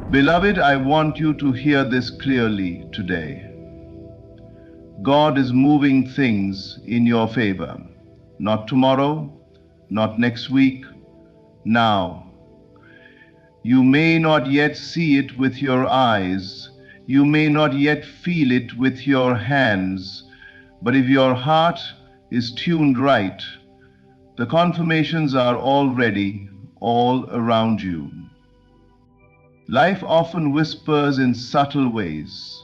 Beloved, I want you to hear this clearly today. God is moving things in your favor. Not tomorrow, not next week, now. You may not yet see it with your eyes. You may not yet feel it with your hands. But if your heart is tuned right, the confirmations are already all around you. Life often whispers in subtle ways.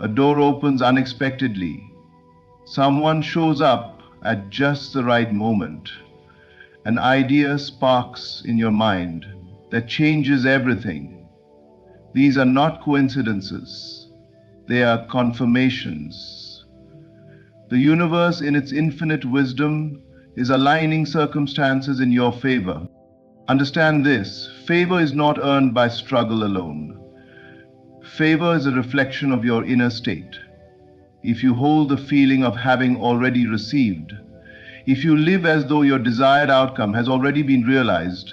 A door opens unexpectedly. Someone shows up at just the right moment. An idea sparks in your mind that changes everything. These are not coincidences. They are confirmations. The universe, in its infinite wisdom, is aligning circumstances in your favor. Understand this: favor is not earned by struggle alone. Favor is a reflection of your inner state. If you hold the feeling of having already received, if you live as though your desired outcome has already been realized,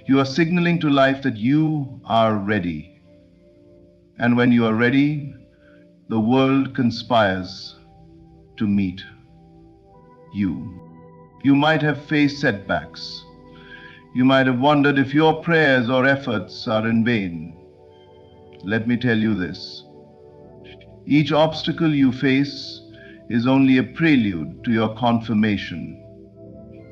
you are signaling to life that you are ready. And when you are ready, the world conspires to meet you. You might have faced setbacks. You might have wondered if your prayers or efforts are in vain. Let me tell you this: each obstacle you face is only a prelude to your confirmation.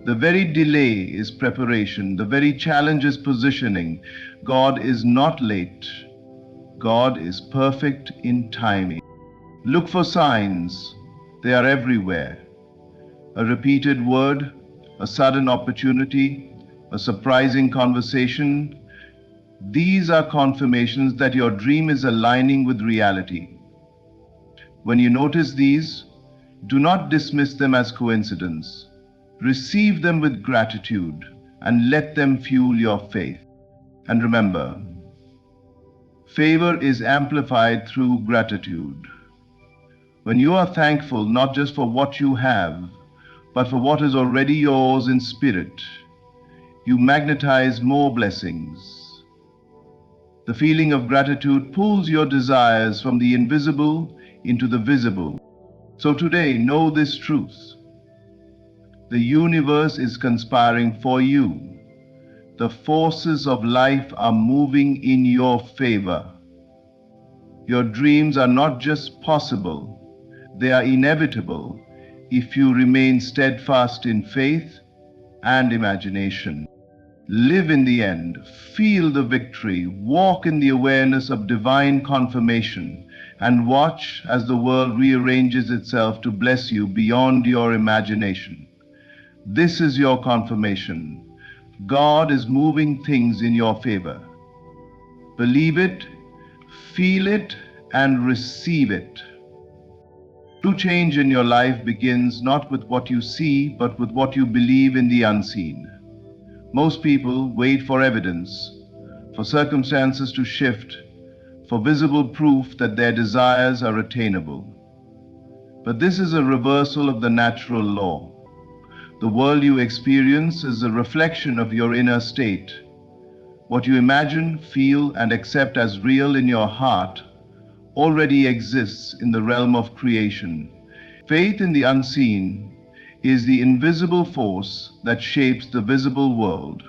The very delay is preparation. The very challenge is positioning. God is not late. God is perfect in timing. Look for signs. They are everywhere. A repeated word, a sudden opportunity, a surprising conversation. These are confirmations that your dream is aligning with reality. When you notice these, do not dismiss them as coincidence. Receive them with gratitude and let them fuel your faith. And remember, favor is amplified through gratitude. When you are thankful not just for what you have, but for what is already yours in spirit, you magnetize more blessings. The feeling of gratitude pulls your desires from the invisible into the visible. So today, know this truth: the universe is conspiring for you. The forces of life are moving in your favor. Your dreams are not just possible, they are inevitable if you remain steadfast in faith and imagination. Live in the end, feel the victory, walk in the awareness of divine confirmation, and watch as the world rearranges itself to bless you beyond your imagination. This is your confirmation. God is moving things in your favor. Believe it, feel it, and receive it. True change in your life begins not with what you see, but with what you believe in the unseen. Most people wait for evidence, for circumstances to shift, for visible proof that their desires are attainable. But this is a reversal of the natural law. The world you experience is a reflection of your inner state. What you imagine, feel, and accept as real in your heart already exists in the realm of creation. Faith in the unseen is the invisible force that shapes the visible world.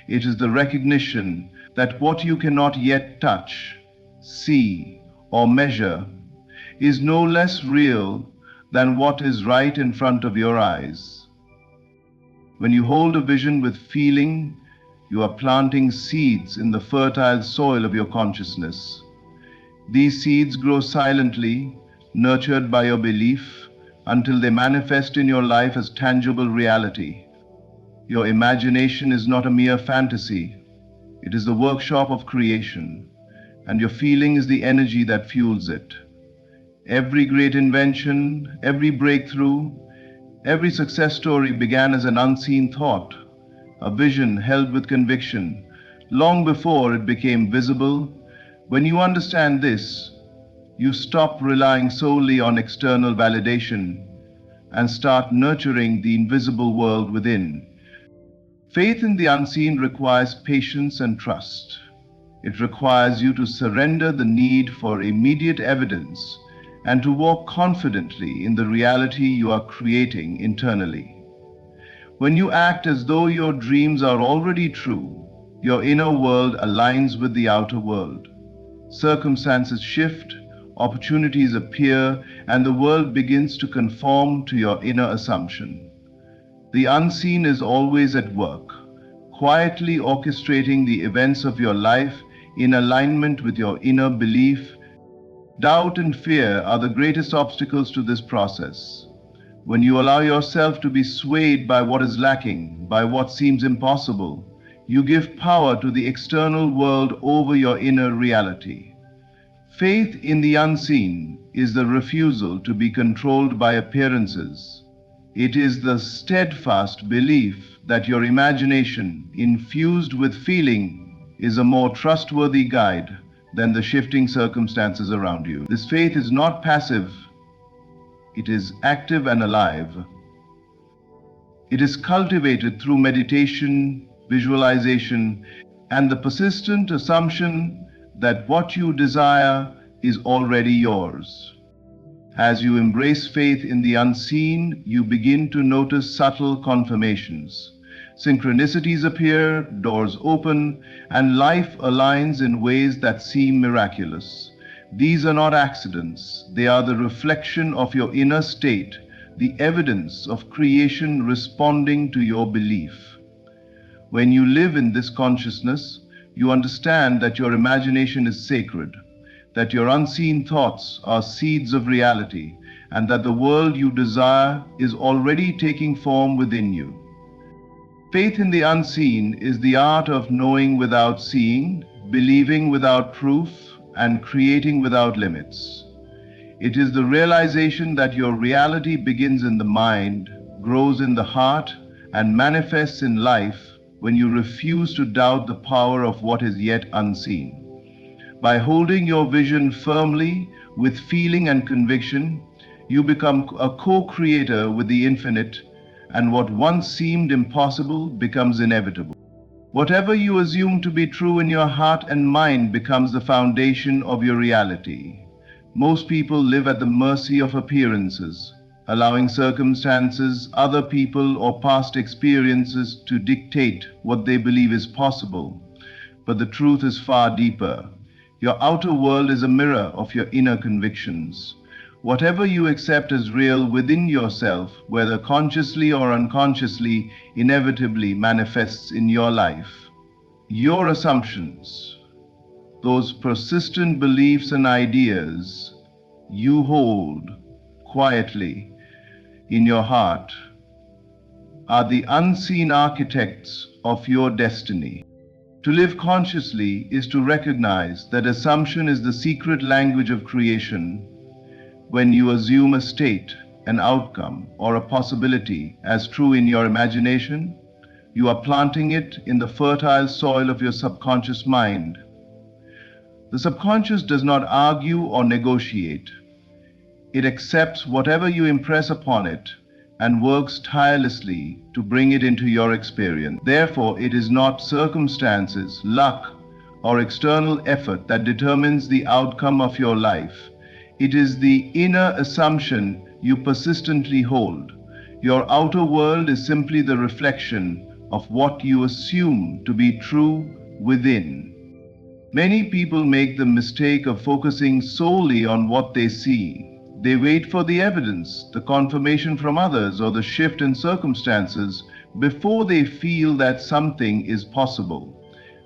It is the recognition that what you cannot yet touch, see, or measure is no less real than what is right in front of your eyes. When you hold a vision with feeling, you are planting seeds in the fertile soil of your consciousness. These seeds grow silently, nurtured by your belief, until they manifest in your life as tangible reality. Your imagination is not a mere fantasy. It is the workshop of creation, and your feeling is the energy that fuels it. Every great invention, every breakthrough, every success story began as an unseen thought, a vision held with conviction, long before it became visible. When you understand this, you stop relying solely on external validation and start nurturing the invisible world within. Faith in the unseen requires patience and trust. It requires you to surrender the need for immediate evidence and to walk confidently in the reality you are creating internally. When you act as though your dreams are already true, your inner world aligns with the outer world. Circumstances shift, opportunities appear, and the world begins to conform to your inner assumption. The unseen is always at work, quietly orchestrating the events of your life in alignment with your inner belief. Doubt and fear are the greatest obstacles to this process. When you allow yourself to be swayed by what is lacking, by what seems impossible, you give power to the external world over your inner reality. Faith in the unseen is the refusal to be controlled by appearances. It is the steadfast belief that your imagination, infused with feeling, is a more trustworthy guide than the shifting circumstances around you. This faith is not passive, it is active and alive. It is cultivated through meditation, visualization, and the persistent assumption that what you desire is already yours. As you embrace faith in the unseen, you begin to notice subtle confirmations. Synchronicities appear, doors open, and life aligns in ways that seem miraculous. These are not accidents, they are the reflection of your inner state, the evidence of creation responding to your belief. When you live in this consciousness, you understand that your imagination is sacred, that your unseen thoughts are seeds of reality, and that the world you desire is already taking form within you. Faith in the unseen is the art of knowing without seeing, believing without proof, and creating without limits. It is the realization that your reality begins in the mind, grows in the heart, and manifests in life when you refuse to doubt the power of what is yet unseen. By holding your vision firmly with feeling and conviction, you become a co-creator with the infinite, and what once seemed impossible becomes inevitable. Whatever you assume to be true in your heart and mind becomes the foundation of your reality. Most people live at the mercy of appearances, allowing circumstances, other people, or past experiences to dictate what they believe is possible. But the truth is far deeper. Your outer world is a mirror of your inner convictions. Whatever you accept as real within yourself, whether consciously or unconsciously, inevitably manifests in your life. Your assumptions, those persistent beliefs and ideas you hold quietly in your heart, are the unseen architects of your destiny. To live consciously is to recognize that assumption is the secret language of creation. When you assume a state, an outcome, or a possibility as true in your imagination, you are planting it in the fertile soil of your subconscious mind. The subconscious does not argue or negotiate. It accepts whatever you impress upon it and works tirelessly to bring it into your experience. Therefore, it is not circumstances, luck, or external effort that determines the outcome of your life. It is the inner assumption you persistently hold. Your outer world is simply the reflection of what you assume to be true within. Many people make the mistake of focusing solely on what they see. They wait for the evidence, the confirmation from others, or the shift in circumstances before they feel that something is possible.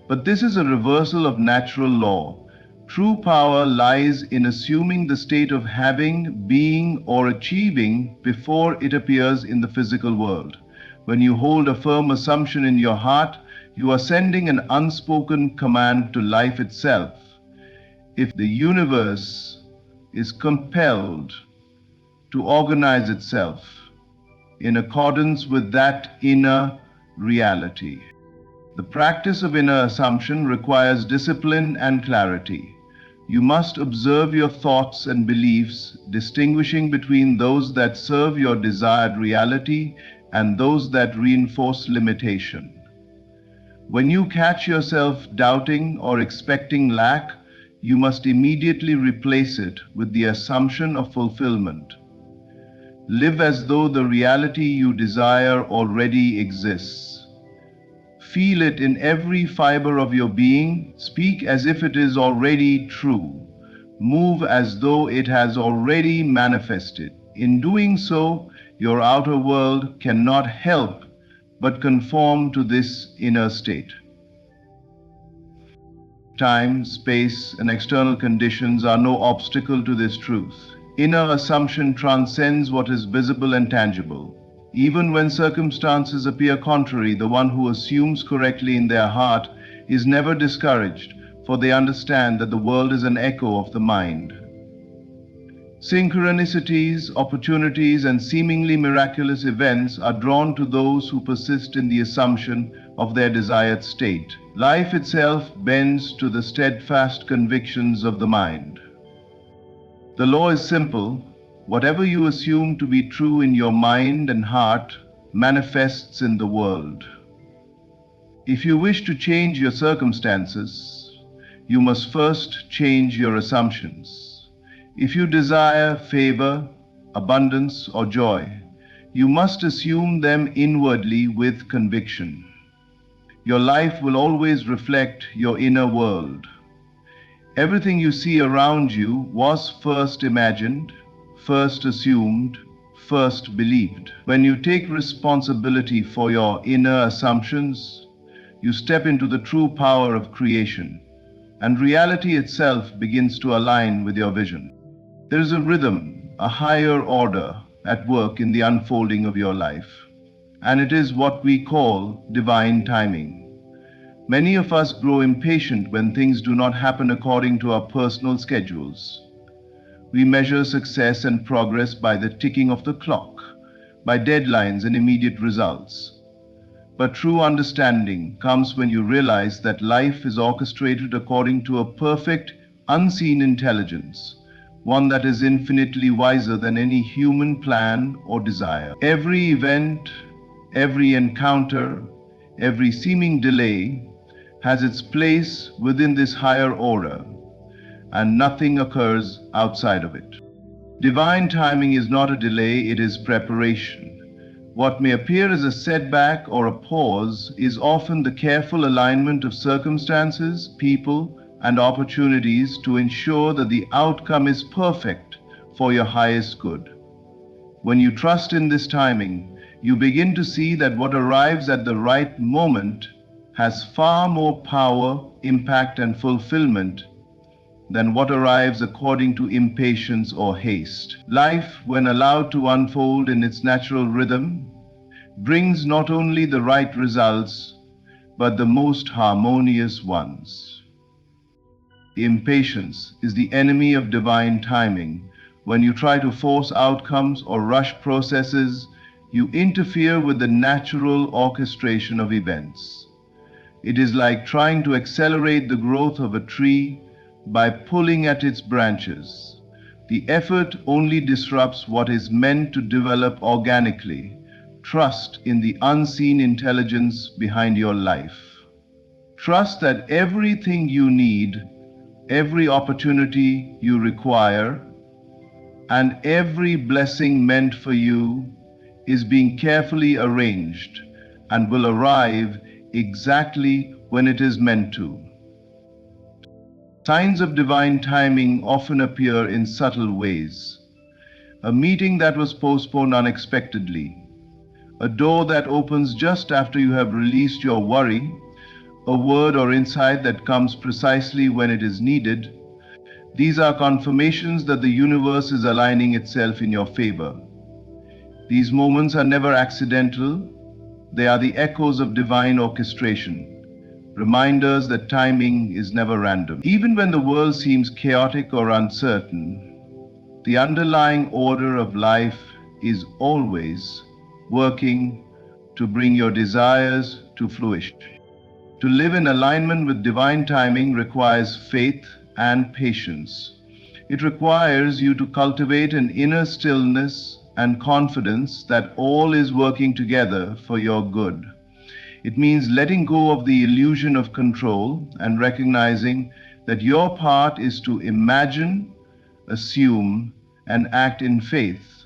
But this is a reversal of natural law. True power lies in assuming the state of having, being, or achieving before it appears in the physical world. When you hold a firm assumption in your heart, you are sending an unspoken command to life itself. If the universe is compelled to organize itself in accordance with that inner reality. The practice of inner assumption requires discipline and clarity. You must observe your thoughts and beliefs, distinguishing between those that serve your desired reality and those that reinforce limitation. When you catch yourself doubting or expecting lack, you must immediately replace it with the assumption of fulfillment. Live as though the reality you desire already exists. Feel it in every fiber of your being. Speak as if it is already true. Move as though it has already manifested. In doing so, your outer world cannot help but conform to this inner state. Time, space, and external conditions are no obstacle to this truth. Inner assumption transcends what is visible and tangible. Even when circumstances appear contrary, the one who assumes correctly in their heart is never discouraged, for they understand that the world is an echo of the mind. Synchronicities, opportunities, and seemingly miraculous events are drawn to those who persist in the assumption of their desired state. Life itself bends to the steadfast convictions of the mind. The law is simple. Whatever you assume to be true in your mind and heart manifests in the world. If you wish to change your circumstances, you must first change your assumptions. If you desire favor, abundance, or joy, you must assume them inwardly with conviction. Your life will always reflect your inner world. Everything you see around you was first imagined, first assumed, first believed. When you take responsibility for your inner assumptions, you step into the true power of creation, and reality itself begins to align with your vision. There is a rhythm, a higher order at work in the unfolding of your life, and it is what we call divine timing. Many of us grow impatient when things do not happen according to our personal schedules. We measure success and progress by the ticking of the clock, by deadlines and immediate results. But true understanding comes when you realize that life is orchestrated according to a perfect, unseen intelligence, one that is infinitely wiser than any human plan or desire. Every event, every encounter, every seeming delay has its place within this higher order, and nothing occurs outside of it. Divine timing is not a delay, it is preparation. What may appear as a setback or a pause is often the careful alignment of circumstances, people, and opportunities to ensure that the outcome is perfect for your highest good. When you trust in this timing, you begin to see that what arrives at the right moment has far more power, impact, and fulfillment than what arrives according to impatience or haste. Life, when allowed to unfold in its natural rhythm, brings not only the right results, but the most harmonious ones. Impatience is the enemy of divine timing. When you try to force outcomes or rush processes, you interfere with the natural orchestration of events. It is like trying to accelerate the growth of a tree by pulling at its branches. The effort only disrupts what is meant to develop organically. Trust in the unseen intelligence behind your life. Trust that everything you need, every opportunity you require, and every blessing meant for you is being carefully arranged and will arrive exactly when it is meant to. Signs of divine timing often appear in subtle ways. A meeting that was postponed unexpectedly, a door that opens just after you have released your worry, a word or insight that comes precisely when it is needed. These are confirmations that the universe is aligning itself in your favor. These moments are never accidental. They are the echoes of divine orchestration, reminders that timing is never random. Even when the world seems chaotic or uncertain, the underlying order of life is always working to bring your desires to fruition. To live in alignment with divine timing requires faith and patience. It requires you to cultivate an inner stillness and confidence that all is working together for your good. It means letting go of the illusion of control and recognizing that your part is to imagine, assume, and act in faith,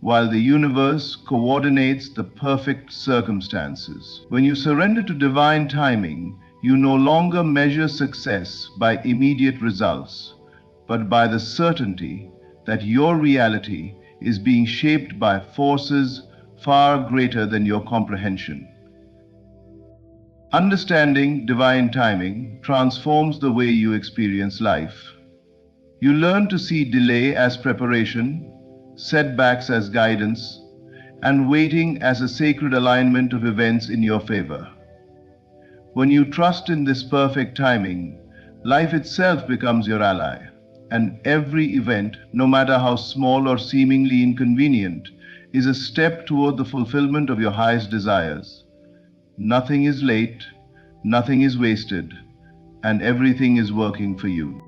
while the universe coordinates the perfect circumstances. When you surrender to divine timing, you no longer measure success by immediate results, but by the certainty that your reality is being shaped by forces far greater than your comprehension. Understanding divine timing transforms the way you experience life. You learn to see delay as preparation, setbacks as guidance, and waiting as a sacred alignment of events in your favor. When you trust in this perfect timing, life itself becomes your ally, and every event, no matter how small or seemingly inconvenient, is a step toward the fulfillment of your highest desires. Nothing is late, nothing is wasted, and everything is working for you.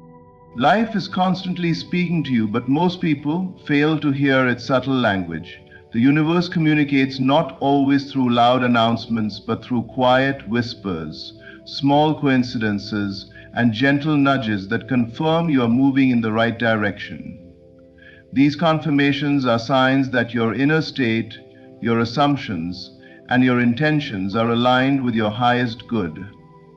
Life is constantly speaking to you, but most people fail to hear its subtle language. The universe communicates not always through loud announcements, but through quiet whispers, small coincidences, and gentle nudges that confirm you are moving in the right direction. These confirmations are signs that your inner state, your assumptions, and your intentions are aligned with your highest good.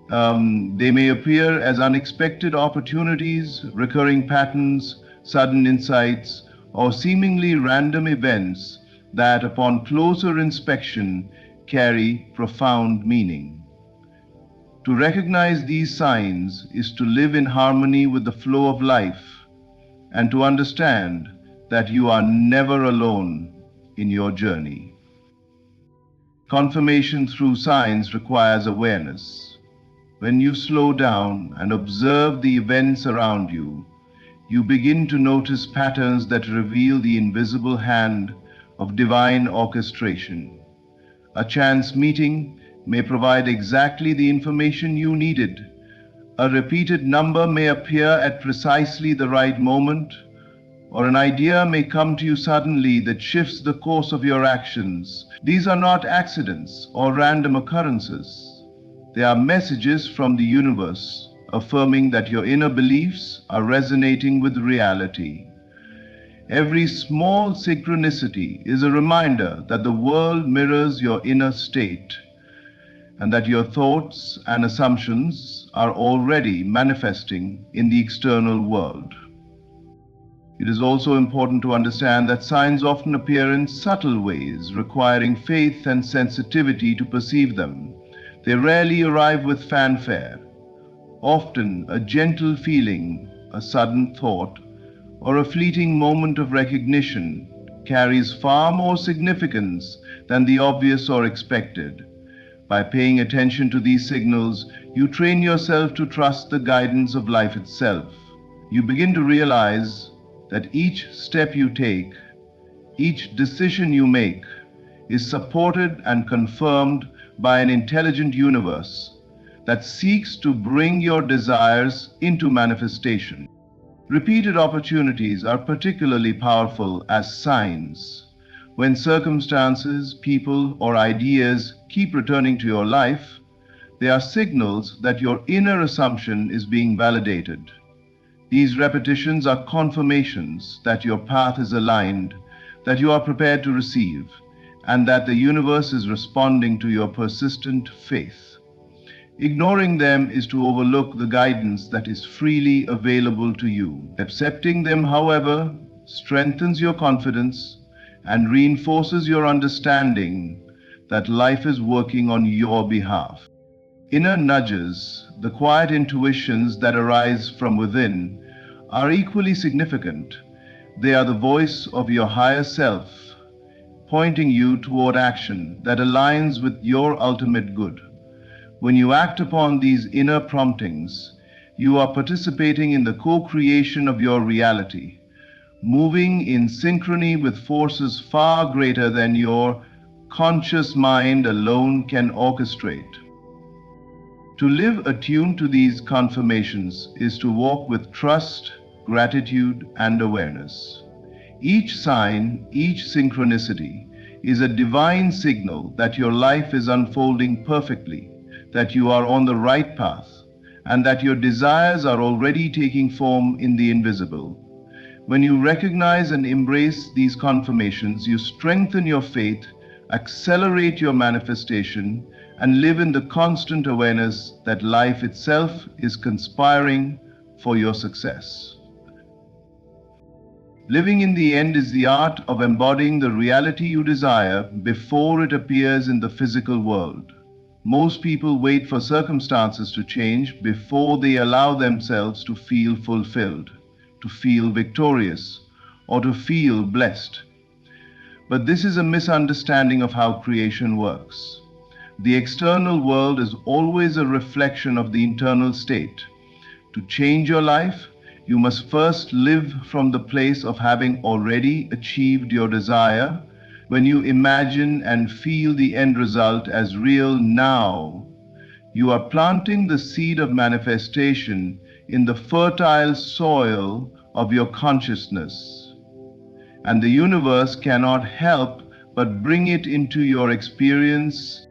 They may appear as unexpected opportunities, recurring patterns, sudden insights, or seemingly random events that, upon closer inspection, carry profound meaning. To recognize these signs is to live in harmony with the flow of life and to understand that you are never alone in your journey. Confirmation through signs requires awareness. When you slow down and observe the events around you, you begin to notice patterns that reveal the invisible hand of divine orchestration. A chance meeting may provide exactly the information you needed. A repeated number may appear at precisely the right moment, or an idea may come to you suddenly that shifts the course of your actions. These are not accidents or random occurrences. They are messages from the universe affirming that your inner beliefs are resonating with reality. Every small synchronicity is a reminder that the world mirrors your inner state and that your thoughts and assumptions are already manifesting in the external world. It is also important to understand that signs often appear in subtle ways, requiring faith and sensitivity to perceive them. They rarely arrive with fanfare. Often, a gentle feeling, a sudden thought, or a fleeting moment of recognition carries far more significance than the obvious or expected. By paying attention to these signals, you train yourself to trust the guidance of life itself. You begin to realize that each step you take, each decision you make, is supported and confirmed by an intelligent universe that seeks to bring your desires into manifestation. Repeated opportunities are particularly powerful as signs. When circumstances, people, or ideas keep returning to your life, they are signals that your inner assumption is being validated. These repetitions are confirmations that your path is aligned, that you are prepared to receive, and that the universe is responding to your persistent faith. Ignoring them is to overlook the guidance that is freely available to you. Accepting them, however, strengthens your confidence and reinforces your understanding that life is working on your behalf. Inner nudges, the quiet intuitions that arise from within, are equally significant. They are the voice of your higher self, pointing you toward action that aligns with your ultimate good. When you act upon these inner promptings, you are participating in the co-creation of your reality, moving in synchrony with forces far greater than your conscious mind alone can orchestrate. To live attuned to these confirmations is to walk with trust, gratitude, and awareness. Each sign, each synchronicity is a divine signal that your life is unfolding perfectly, that you are on the right path, and that your desires are already taking form in the invisible. When you recognize and embrace these confirmations, you strengthen your faith, accelerate your manifestation, and live in the constant awareness that life itself is conspiring for your success. Living in the end is the art of embodying the reality you desire before it appears in the physical world. Most people wait for circumstances to change before they allow themselves to feel fulfilled, to feel victorious, or to feel blessed. But this is a misunderstanding of how creation works. The external world is always a reflection of the internal state. To change your life, you must first live from the place of having already achieved your desire. When you imagine and feel the end result as real now, you are planting the seed of manifestation in the fertile soil of your consciousness. And the universe cannot help but bring it into your experience.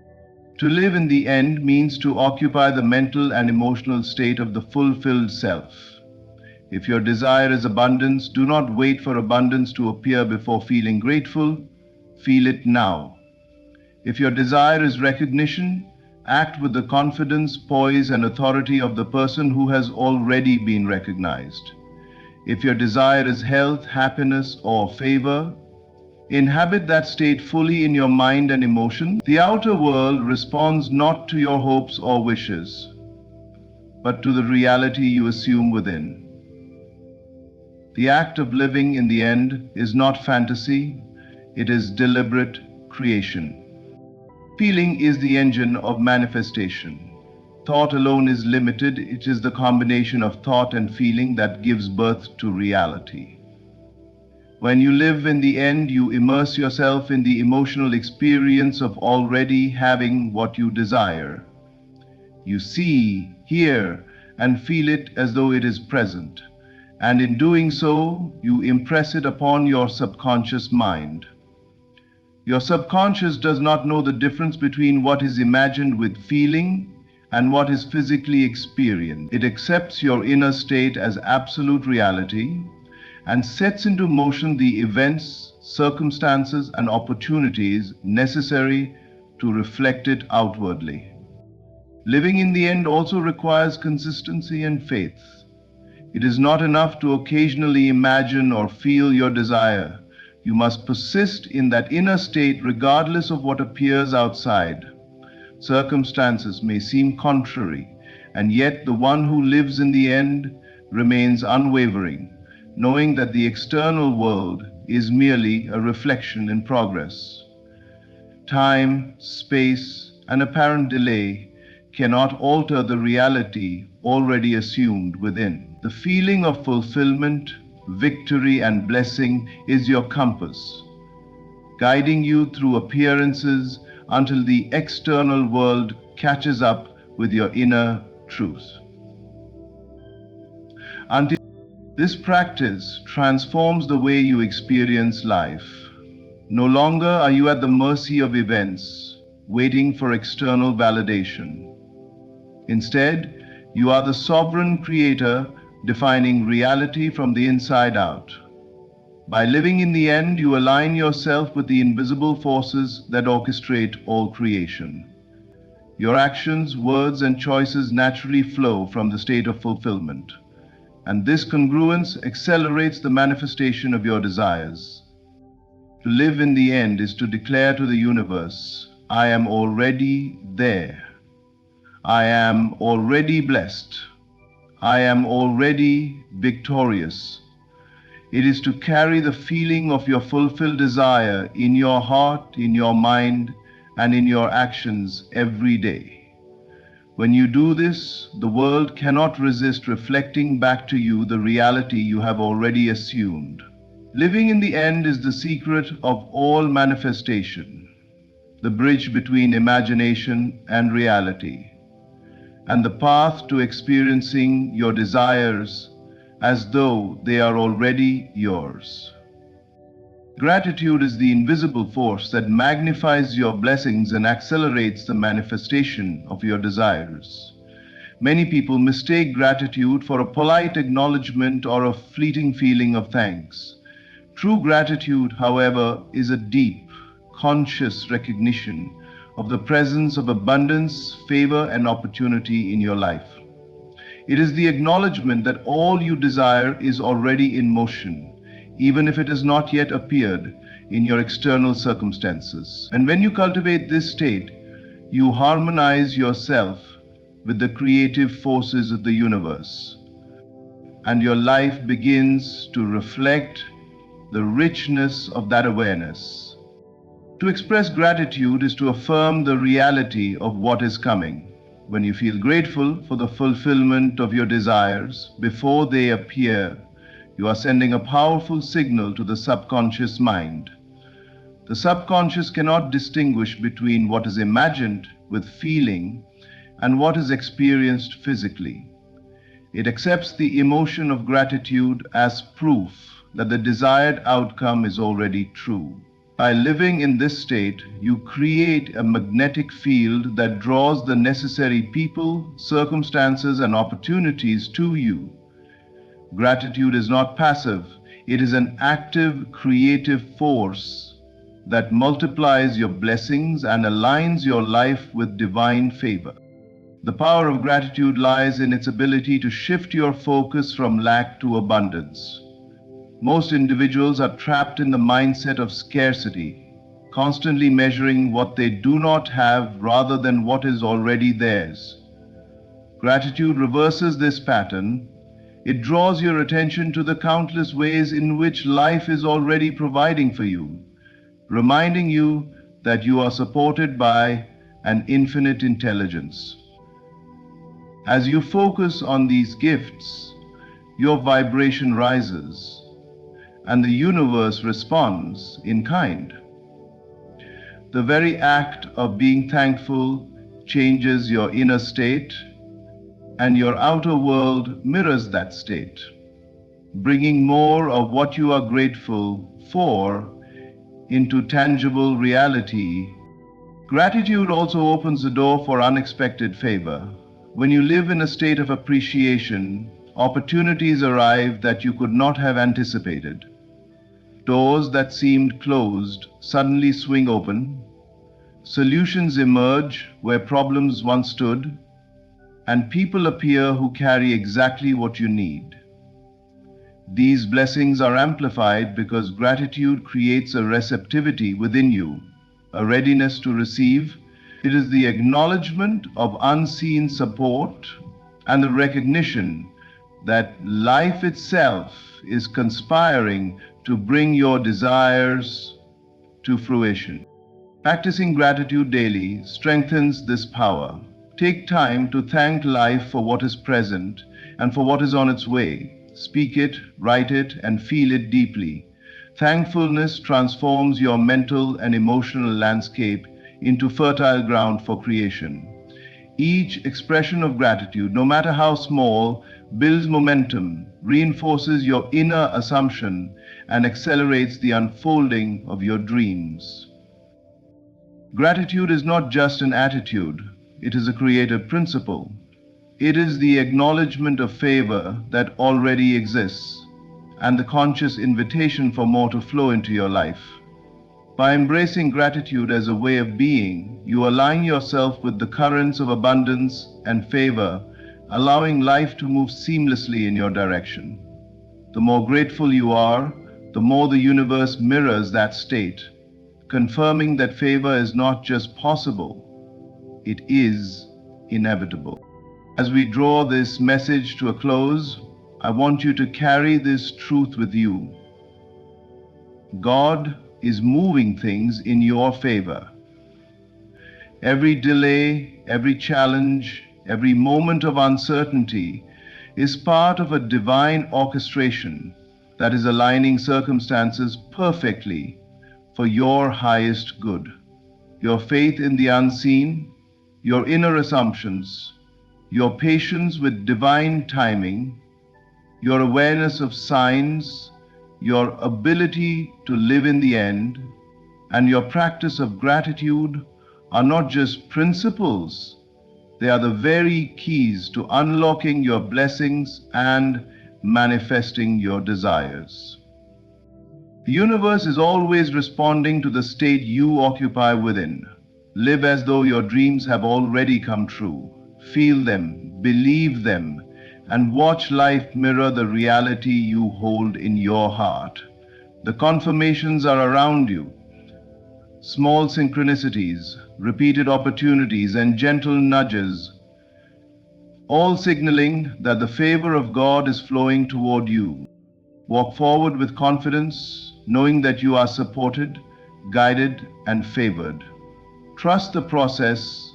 To live in the end means to occupy the mental and emotional state of the fulfilled self. If your desire is abundance, do not wait for abundance to appear before feeling grateful. Feel it now. If your desire is recognition, act with the confidence, poise, and authority of the person who has already been recognized. If your desire is health, happiness, or favor, inhabit that state fully in your mind and emotion. The outer world responds not to your hopes or wishes, but to the reality you assume within. The act of living in the end is not fantasy, it is deliberate creation. Feeling is the engine of manifestation. Thought alone is limited, it is the combination of thought and feeling that gives birth to reality. When you live in the end, you immerse yourself in the emotional experience of already having what you desire. You see, hear, and feel it as though it is present. And in doing so, you impress it upon your subconscious mind. Your subconscious does not know the difference between what is imagined with feeling and what is physically experienced. It accepts your inner state as absolute reality and sets into motion the events, circumstances, and opportunities necessary to reflect it outwardly. Living in the end also requires consistency and faith. It is not enough to occasionally imagine or feel your desire. You must persist in that inner state regardless of what appears outside. Circumstances may seem contrary, and yet the one who lives in the end remains unwavering, knowing that the external world is merely a reflection in progress. Time, space, and apparent delay cannot alter the reality already assumed within. The feeling of fulfillment, victory, and blessing is your compass, guiding you through appearances until the external world catches up with your inner truth. Until this practice transforms the way you experience life. No longer are you at the mercy of events, waiting for external validation. Instead, you are the sovereign creator, defining reality from the inside out. By living in the end, you align yourself with the invisible forces that orchestrate all creation. Your actions, words, and choices naturally flow from the state of fulfillment, and this congruence accelerates the manifestation of your desires. To live in the end is to declare to the universe, I am already there. I am already blessed. I am already victorious. It is to carry the feeling of your fulfilled desire in your heart, in your mind, and in your actions every day. When you do this, the world cannot resist reflecting back to you the reality you have already assumed. Living in the end is the secret of all manifestation, the bridge between imagination and reality, and the path to experiencing your desires as though they are already yours. Gratitude is the invisible force that magnifies your blessings and accelerates the manifestation of your desires. Many people mistake gratitude for a polite acknowledgement or a fleeting feeling of thanks. True gratitude, however, is a deep, conscious recognition of the presence of abundance, favor, and opportunity in your life. It is the acknowledgement that all you desire is already in motion, even if it has not yet appeared in your external circumstances. And when you cultivate this state, you harmonize yourself with the creative forces of the universe, and your life begins to reflect the richness of that awareness. To express gratitude is to affirm the reality of what is coming. When you feel grateful for the fulfillment of your desires before they appear, you are sending a powerful signal to the subconscious mind. The subconscious cannot distinguish between what is imagined with feeling and what is experienced physically. It accepts the emotion of gratitude as proof that the desired outcome is already true. By living in this state, you create a magnetic field that draws the necessary people, circumstances, and opportunities to you. Gratitude is not passive, it is an active, creative force that multiplies your blessings and aligns your life with divine favor. The power of gratitude lies in its ability to shift your focus from lack to abundance. Most individuals are trapped in the mindset of scarcity, constantly measuring what they do not have rather than what is already theirs. Gratitude reverses this pattern. It draws your attention to the countless ways in which life is already providing for you, reminding you that you are supported by an infinite intelligence. As you focus on these gifts, your vibration rises, and the universe responds in kind. The very act of being thankful changes your inner state, and your outer world mirrors that state, bringing more of what you are grateful for into tangible reality. Gratitude also opens the door for unexpected favor. When you live in a state of appreciation, opportunities arrive that you could not have anticipated. Doors that seemed closed suddenly swing open. Solutions emerge where problems once stood, and people appear who carry exactly what you need. These blessings are amplified because gratitude creates a receptivity within you, a readiness to receive. It is the acknowledgement of unseen support and the recognition that life itself is conspiring to bring your desires to fruition. Practicing gratitude daily strengthens this power. Take time to thank life for what is present and for what is on its way. Speak it, write it, and feel it deeply. Thankfulness transforms your mental and emotional landscape into fertile ground for creation. Each expression of gratitude, no matter how small, builds momentum, reinforces your inner assumption, and accelerates the unfolding of your dreams. Gratitude is not just an attitude, it is a creative principle. It is the acknowledgement of favor that already exists and the conscious invitation for more to flow into your life. By embracing gratitude as a way of being, you align yourself with the currents of abundance and favor, allowing life to move seamlessly in your direction. The more grateful you are, the more the universe mirrors that state, confirming that favor is not just possible, it is inevitable. As we draw this message to a close, I want you to carry this truth with you. God is moving things in your favor. Every delay, every challenge, every moment of uncertainty is part of a divine orchestration that is aligning circumstances perfectly for your highest good. Your faith in the unseen, your inner assumptions, your patience with divine timing, your awareness of signs, your ability to live in the end, and your practice of gratitude are not just principles, they are the very keys to unlocking your blessings and manifesting your desires. The universe is always responding to the state you occupy within. Live as though your dreams have already come true. Feel them, believe them, and watch life mirror the reality you hold in your heart. The confirmations are around you. Small synchronicities, repeated opportunities, and gentle nudges, all signaling that the favor of God is flowing toward you. Walk forward with confidence, knowing that you are supported, guided, and favored. Trust the process,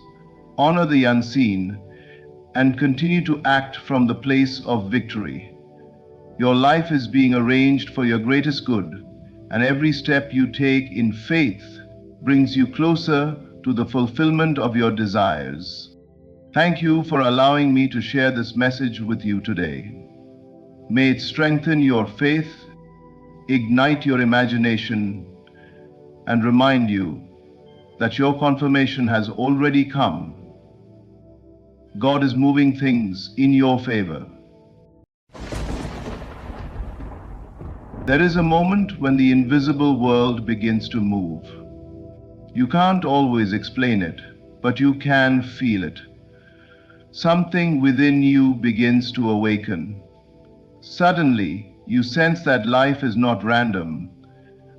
honor the unseen, and continue to act from the place of victory. Your life is being arranged for your greatest good, and every step you take in faith brings you closer to the fulfillment of your desires. Thank you for allowing me to share this message with you today. May it strengthen your faith, ignite your imagination, and remind you that your confirmation has already come. God is moving things in your favor. There is a moment when the invisible world begins to move. You can't always explain it, but you can feel it. Something within you begins to awaken. Suddenly, you sense that life is not random,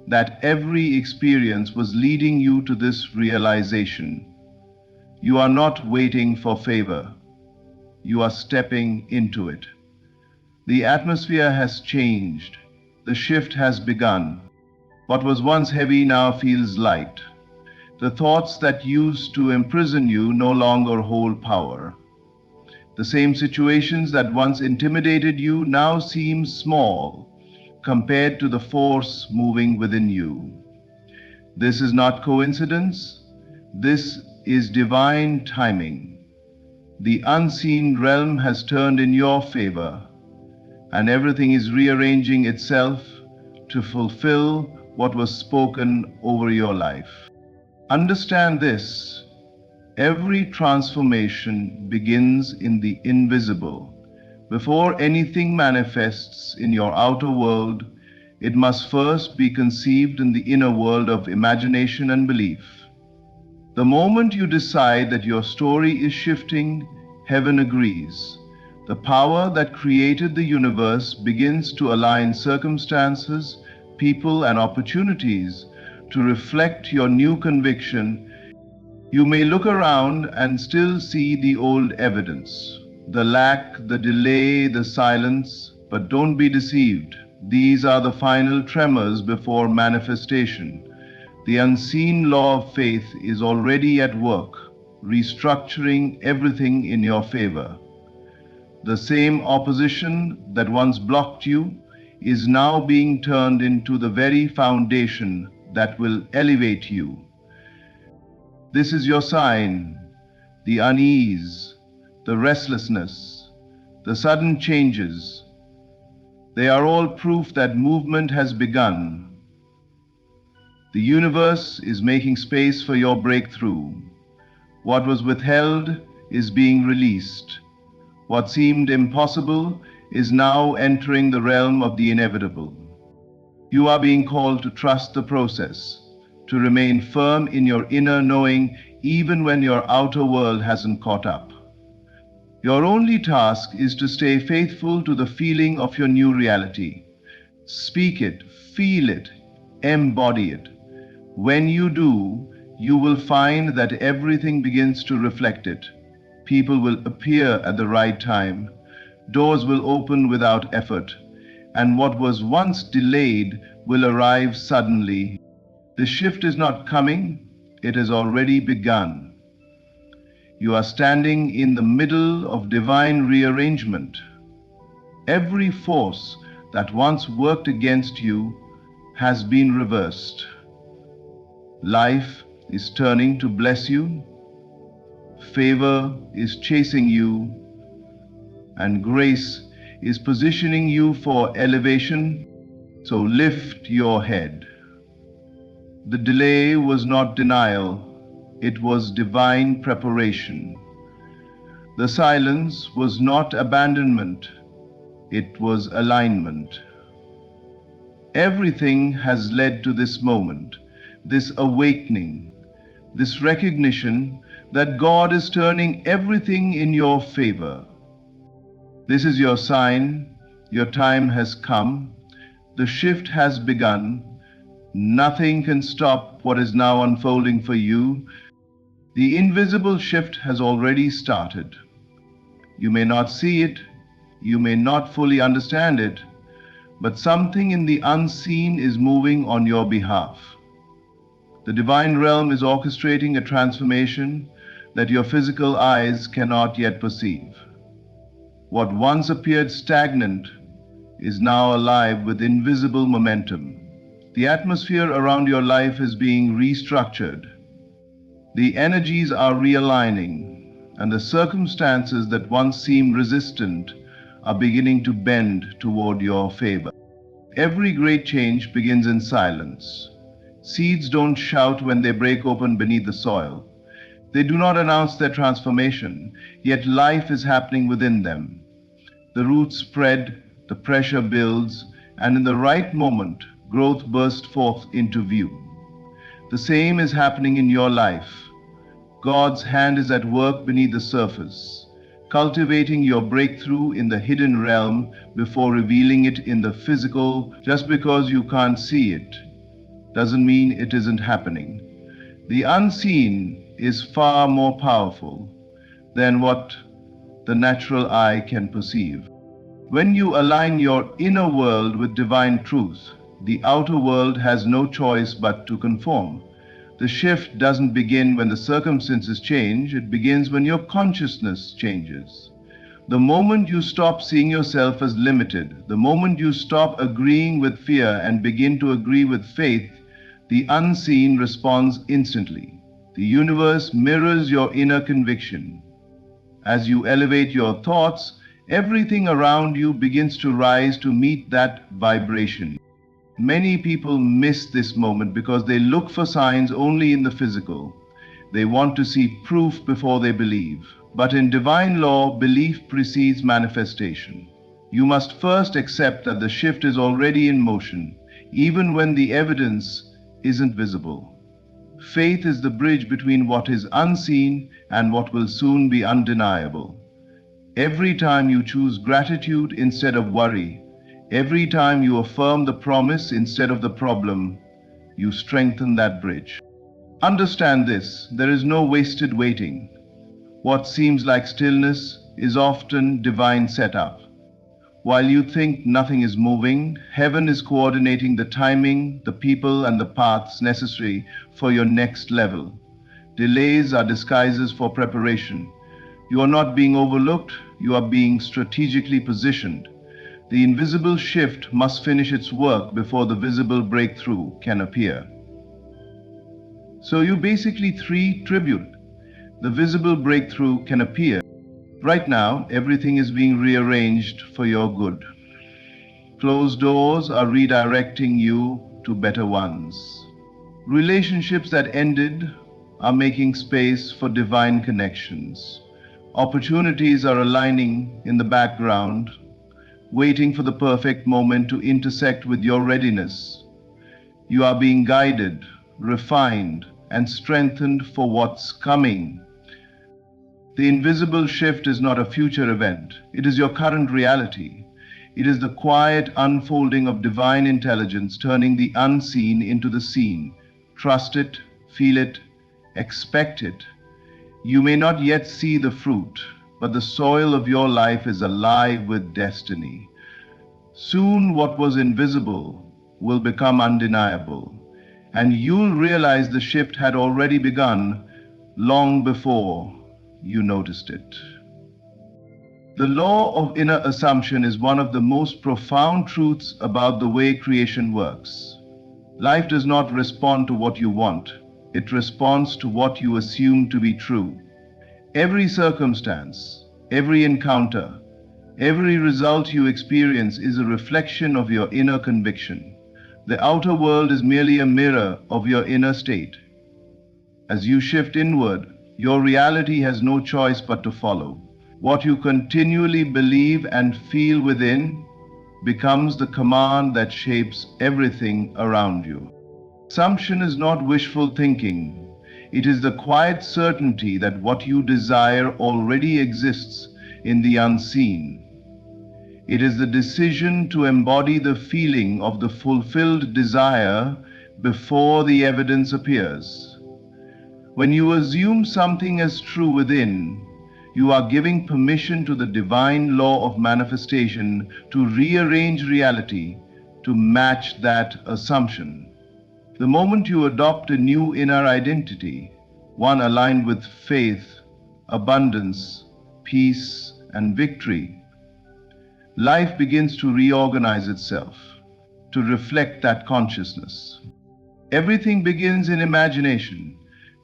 that every experience was leading you to this realization. You are not waiting for favor. You are stepping into it. The atmosphere has changed. The shift has begun. What was once heavy now feels light. The thoughts that used to imprison you no longer hold power. The same situations that once intimidated you now seem small compared to the force moving within you. This is not coincidence. This is divine timing. The unseen realm has turned in your favor, and everything is rearranging itself to fulfill what was spoken over your life. Understand this: every transformation begins in the invisible. Before anything manifests in your outer world, it must first be conceived in the inner world of imagination and belief. The moment you decide that your story is shifting, heaven agrees. The power that created the universe begins to align circumstances, people, and opportunities to reflect your new conviction. You may look around and still see the old evidence, the lack, the delay, the silence, but don't be deceived. These are the final tremors before manifestation. The unseen law of faith is already at work, restructuring everything in your favor. The same opposition that once blocked you is now being turned into the very foundation that will elevate you. This is your sign. The unease, the restlessness, the sudden changes, they are all proof that movement has begun. The universe is making space for your breakthrough. What was withheld is being released. What seemed impossible is now entering the realm of the inevitable. You are being called to trust the process, to remain firm in your inner knowing even when your outer world hasn't caught up. Your only task is to stay faithful to the feeling of your new reality. Speak it, feel it, embody it. When you do, you will find that everything begins to reflect it. People will appear at the right time. Doors will open without effort. And what was once delayed will arrive suddenly. The shift is not coming, it has already begun. You are standing in the middle of divine rearrangement. Every force that once worked against you has been reversed. Life is turning to bless you. Favor is chasing you, and grace is positioning you for elevation. So lift your head. The delay was not denial, it was divine preparation. The silence was not abandonment, it was alignment. Everything has led to this moment, this awakening, this recognition that God is turning everything in your favor. This is your sign, your time has come, the shift has begun. Nothing can stop what is now unfolding for you. The invisible shift has already started. You may not see it, you may not fully understand it, but something in the unseen is moving on your behalf. The divine realm is orchestrating a transformation that your physical eyes cannot yet perceive. What once appeared stagnant is now alive with invisible momentum. The atmosphere around your life is being restructured. The energies are realigning, and the circumstances that once seemed resistant are beginning to bend toward your favor. Every great change begins in silence. Seeds don't shout when they break open beneath the soil. They do not announce their transformation, yet life is happening within them. The roots spread, the pressure builds, and in the right moment, growth bursts forth into view. The same is happening in your life. God's hand is at work beneath the surface, cultivating your breakthrough in the hidden realm before revealing it in the physical. Just because you can't see it doesn't mean it isn't happening. The unseen is far more powerful than what the natural eye can perceive. When you align your inner world with divine truth, the outer world has no choice but to conform. The shift doesn't begin when the circumstances change, it begins when your consciousness changes. The moment you stop seeing yourself as limited, the moment you stop agreeing with fear and begin to agree with faith, the unseen responds instantly. The universe mirrors your inner conviction. As you elevate your thoughts, everything around you begins to rise to meet that vibration. Many people miss this moment because they look for signs only in the physical. They want to see proof before they believe. But in divine law, belief precedes manifestation. You must first accept that the shift is already in motion, even when the evidence isn't visible. Faith is the bridge between what is unseen and what will soon be undeniable. Every time you choose gratitude instead of worry, every time you affirm the promise instead of the problem, you strengthen that bridge. Understand this, there is no wasted waiting. What seems like stillness is often divine setup. While you think nothing is moving, heaven is coordinating the timing, the people, and the paths necessary for your next level. Delays are disguises for preparation. You are not being overlooked, you are being strategically positioned. The invisible shift must finish its work before the visible breakthrough can appear. So you basically three tribute. The visible breakthrough can appear. Right now, everything is being rearranged for your good. Closed doors are redirecting you to better ones. Relationships that ended are making space for divine connections. Opportunities are aligning in the background, waiting for the perfect moment to intersect with your readiness. You are being guided, refined, and strengthened for what's coming. The invisible shift is not a future event, it is your current reality. It is the quiet unfolding of divine intelligence turning the unseen into the seen. Trust it, feel it, expect it. You may not yet see the fruit, but the soil of your life is alive with destiny. Soon what was invisible will become undeniable, and you'll realize the shift had already begun long before you noticed it. The law of inner assumption is one of the most profound truths about the way creation works. Life does not respond to what you want, it responds to what you assume to be true. Every circumstance, every encounter, every result you experience is a reflection of your inner conviction. The outer world is merely a mirror of your inner state. As you shift inward, your reality has no choice but to follow. What you continually believe and feel within becomes the command that shapes everything around you. Assumption is not wishful thinking. It is the quiet certainty that what you desire already exists in the unseen. It is the decision to embody the feeling of the fulfilled desire before the evidence appears. When you assume something as true within, you are giving permission to the divine law of manifestation to rearrange reality to match that assumption. The moment you adopt a new inner identity, one aligned with faith, abundance, peace, and victory, life begins to reorganize itself to reflect that consciousness. Everything begins in imagination.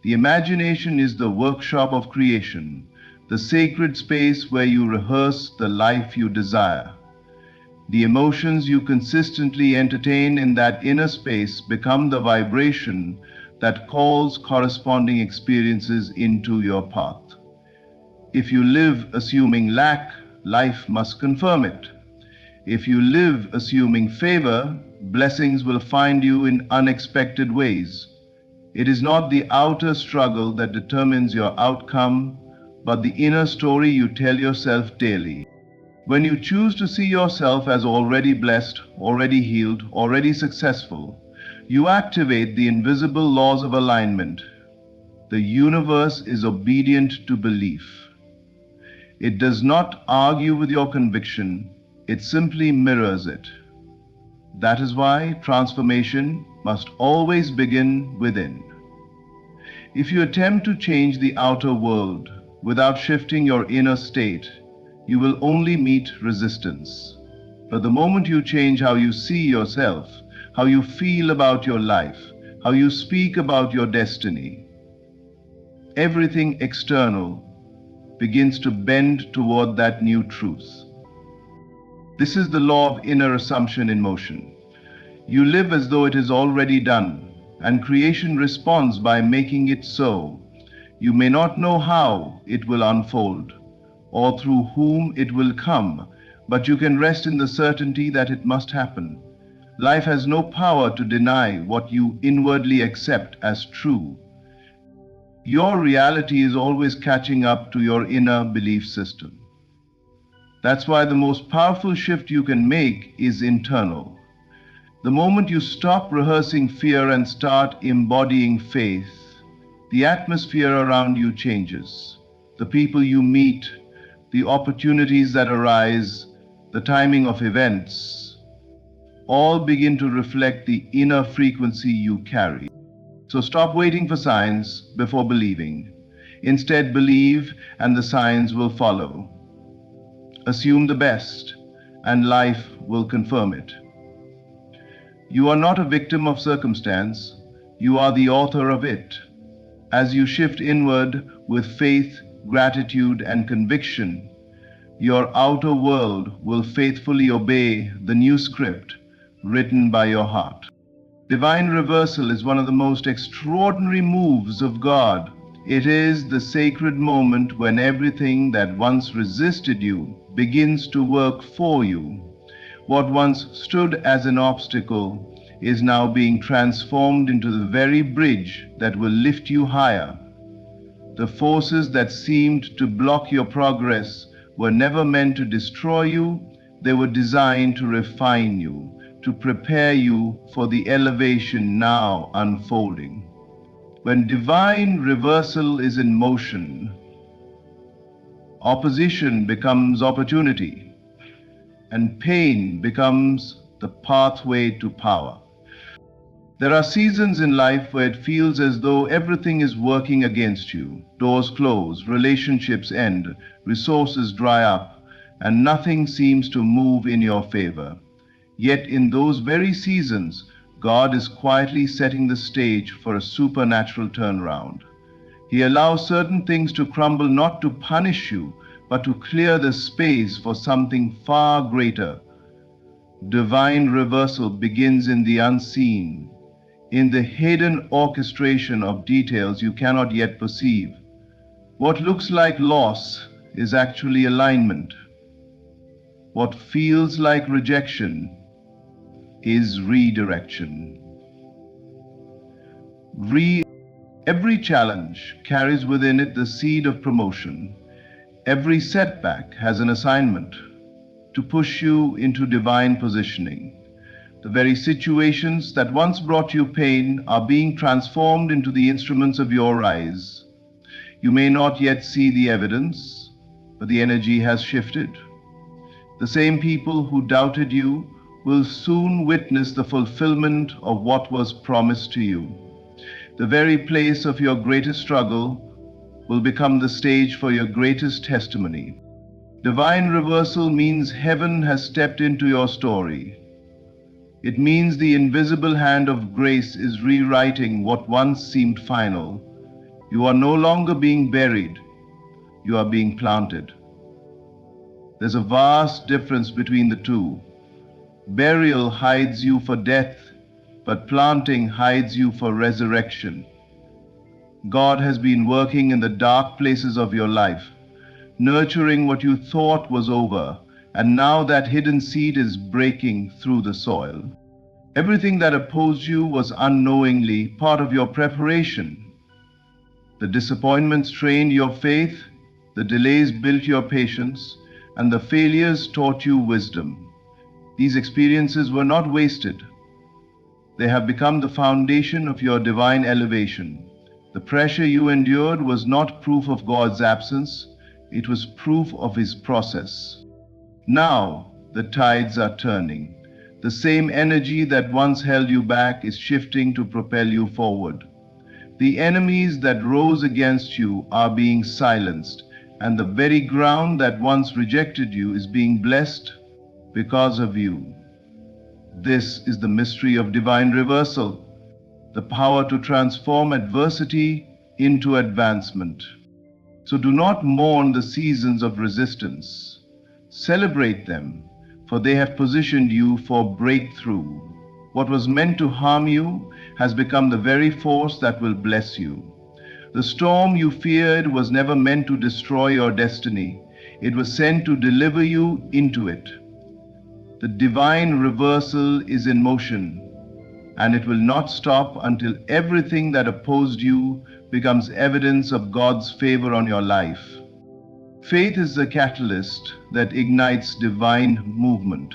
The imagination is the workshop of creation, the sacred space where you rehearse the life you desire. The emotions you consistently entertain in that inner space become the vibration that calls corresponding experiences into your path. If you live assuming lack, life must confirm it. If you live assuming favor, blessings will find you in unexpected ways. It is not the outer struggle that determines your outcome, but the inner story you tell yourself daily. When you choose to see yourself as already blessed, already healed, already successful, you activate the invisible laws of alignment. The universe is obedient to belief. It does not argue with your conviction, it simply mirrors it. That is why transformation must always begin within. If you attempt to change the outer world without shifting your inner state, you will only meet resistance. But the moment you change how you see yourself, how you feel about your life, how you speak about your destiny, everything external begins to bend toward that new truth. This is the law of inner assumption in motion. You live as though it is already done, and creation responds by making it so. You may not know how it will unfold, or through whom it will come, but you can rest in the certainty that it must happen. Life has no power to deny what you inwardly accept as true. Your reality is always catching up to your inner belief system. That's why the most powerful shift you can make is internal. The moment you stop rehearsing fear and start embodying faith, the atmosphere around you changes. The people you meet, the opportunities that arise, the timing of events, all begin to reflect the inner frequency you carry. So stop waiting for signs before believing. Instead, believe and the signs will follow. Assume the best and life will confirm it. You are not a victim of circumstance, you are the author of it. As you shift inward with faith, gratitude, and conviction, your outer world will faithfully obey the new script written by your heart. Divine reversal is one of the most extraordinary moves of God. It is the sacred moment when everything that once resisted you begins to work for you. What once stood as an obstacle is now being transformed into the very bridge that will lift you higher. The forces that seemed to block your progress were never meant to destroy you, they were designed to refine you, to prepare you for the elevation now unfolding. When divine reversal is in motion, opposition becomes opportunity, and pain becomes the pathway to power. There are seasons in life where it feels as though everything is working against you. Doors close, relationships end, resources dry up, and nothing seems to move in your favor. Yet in those very seasons, God is quietly setting the stage for a supernatural turnaround. He allows certain things to crumble not to punish you, but to clear the space for something far greater. Divine reversal begins in the unseen, in the hidden orchestration of details you cannot yet perceive. What looks like loss is actually alignment. What feels like rejection is redirection. Every challenge carries within it the seed of promotion. Every setback has an assignment to push you into divine positioning. The very situations that once brought you pain are being transformed into the instruments of your rise. You may not yet see the evidence, but the energy has shifted. The same people who doubted you will soon witness the fulfillment of what was promised to you. The very place of your greatest struggle will become the stage for your greatest testimony. Divine reversal means heaven has stepped into your story. It means the invisible hand of grace is rewriting what once seemed final. You are no longer being buried, you are being planted. There's a vast difference between the two. Burial hides you for death, but planting hides you for resurrection. God has been working in the dark places of your life, nurturing what you thought was over, and now that hidden seed is breaking through the soil. Everything that opposed you was unknowingly part of your preparation. The disappointments trained your faith, the delays built your patience, and the failures taught you wisdom. These experiences were not wasted. They have become the foundation of your divine elevation. The pressure you endured was not proof of God's absence, it was proof of His process. Now the tides are turning. The same energy that once held you back is shifting to propel you forward. The enemies that rose against you are being silenced, and the very ground that once rejected you is being blessed because of you. This is the mystery of divine reversal, the power to transform adversity into advancement. So do not mourn the seasons of resistance. Celebrate them, for they have positioned you for breakthrough. What was meant to harm you has become the very force that will bless you. The storm you feared was never meant to destroy your destiny. It was sent to deliver you into it. The divine reversal is in motion, and it will not stop until everything that opposed you becomes evidence of God's favor on your life. Faith is the catalyst that ignites divine movement.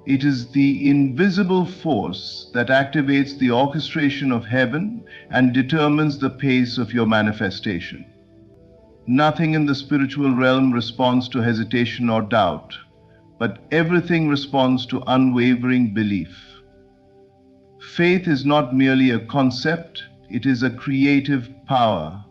It is the invisible force that activates the orchestration of heaven and determines the pace of your manifestation. Nothing in the spiritual realm responds to hesitation or doubt, but everything responds to unwavering belief. Faith is not merely a concept, it is a creative power.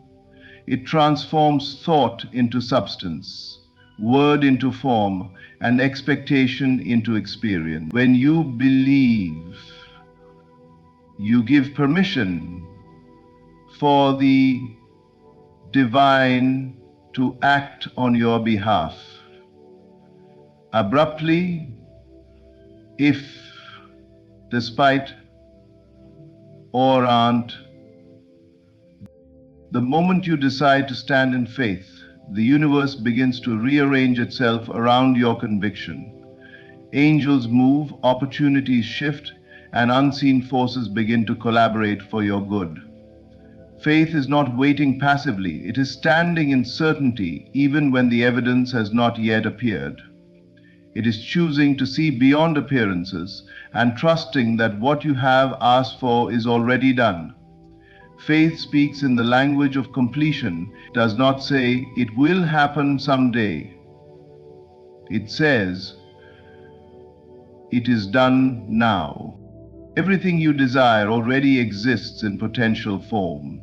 It transforms thought into substance, word into form, and expectation into experience. When you believe, you give permission for the divine to act on your behalf. Abruptly, if, despite or aren't, the moment you decide to stand in faith, the universe begins to rearrange itself around your conviction. Angels move, opportunities shift, and unseen forces begin to collaborate for your good. Faith is not waiting passively, it is standing in certainty even when the evidence has not yet appeared. It is choosing to see beyond appearances and trusting that what you have asked for is already done. Faith speaks in the language of completion, does not say, "It will happen someday." It says, "It is done now." Everything you desire already exists in potential form.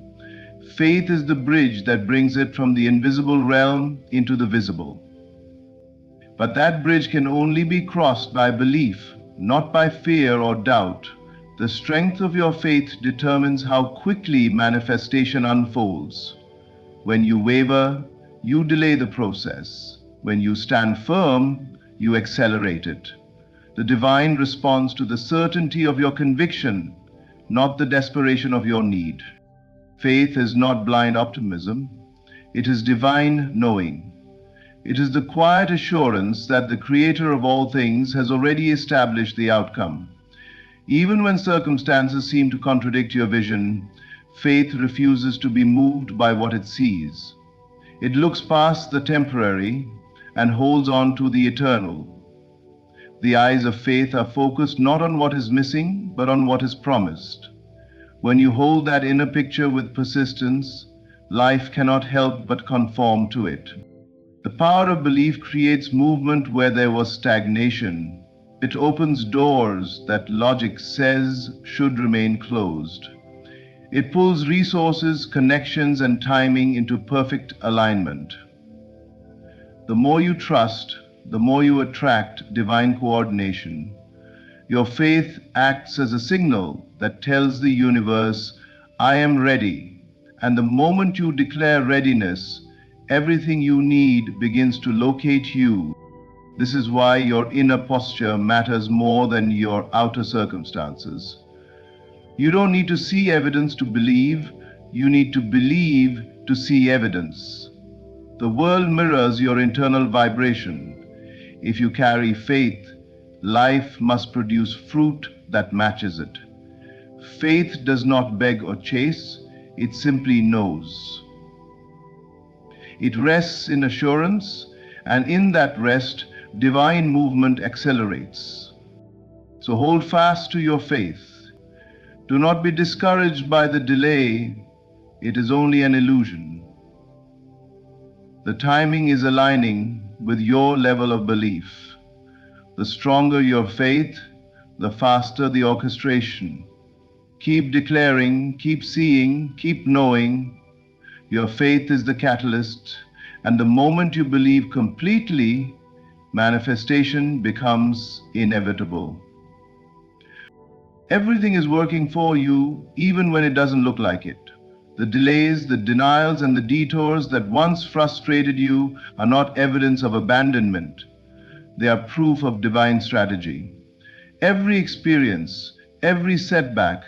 Faith is the bridge that brings it from the invisible realm into the visible. But that bridge can only be crossed by belief, not by fear or doubt. The strength of your faith determines how quickly manifestation unfolds. When you waver, you delay the process. When you stand firm, you accelerate it. The divine responds to the certainty of your conviction, not the desperation of your need. Faith is not blind optimism, it is divine knowing. It is the quiet assurance that the Creator of all things has already established the outcome. Even when circumstances seem to contradict your vision, faith refuses to be moved by what it sees. It looks past the temporary and holds on to the eternal. The eyes of faith are focused not on what is missing, but on what is promised. When you hold that inner picture with persistence, life cannot help but conform to it. The power of belief creates movement where there was stagnation. It opens doors that logic says should remain closed. It pulls resources, connections, and timing into perfect alignment. The more you trust, the more you attract divine coordination. Your faith acts as a signal that tells the universe, I am ready. And the moment you declare readiness, everything you need begins to locate you. This is why your inner posture matters more than your outer circumstances. You don't need to see evidence to believe, you need to believe to see evidence. The world mirrors your internal vibration. If you carry faith, life must produce fruit that matches it. Faith does not beg or chase, it simply knows. It rests in assurance, and in that rest, divine movement accelerates. So hold fast to your faith. Do not be discouraged by the delay, it is only an illusion. The timing is aligning with your level of belief. The stronger your faith, the faster the orchestration. Keep declaring, keep seeing, keep knowing. Your faith is the catalyst, and the moment you believe completely, manifestation becomes inevitable. Everything is working for you, even when it doesn't look like it. The delays, the denials, and the detours that once frustrated you are not evidence of abandonment. They are proof of divine strategy. Every experience, every setback,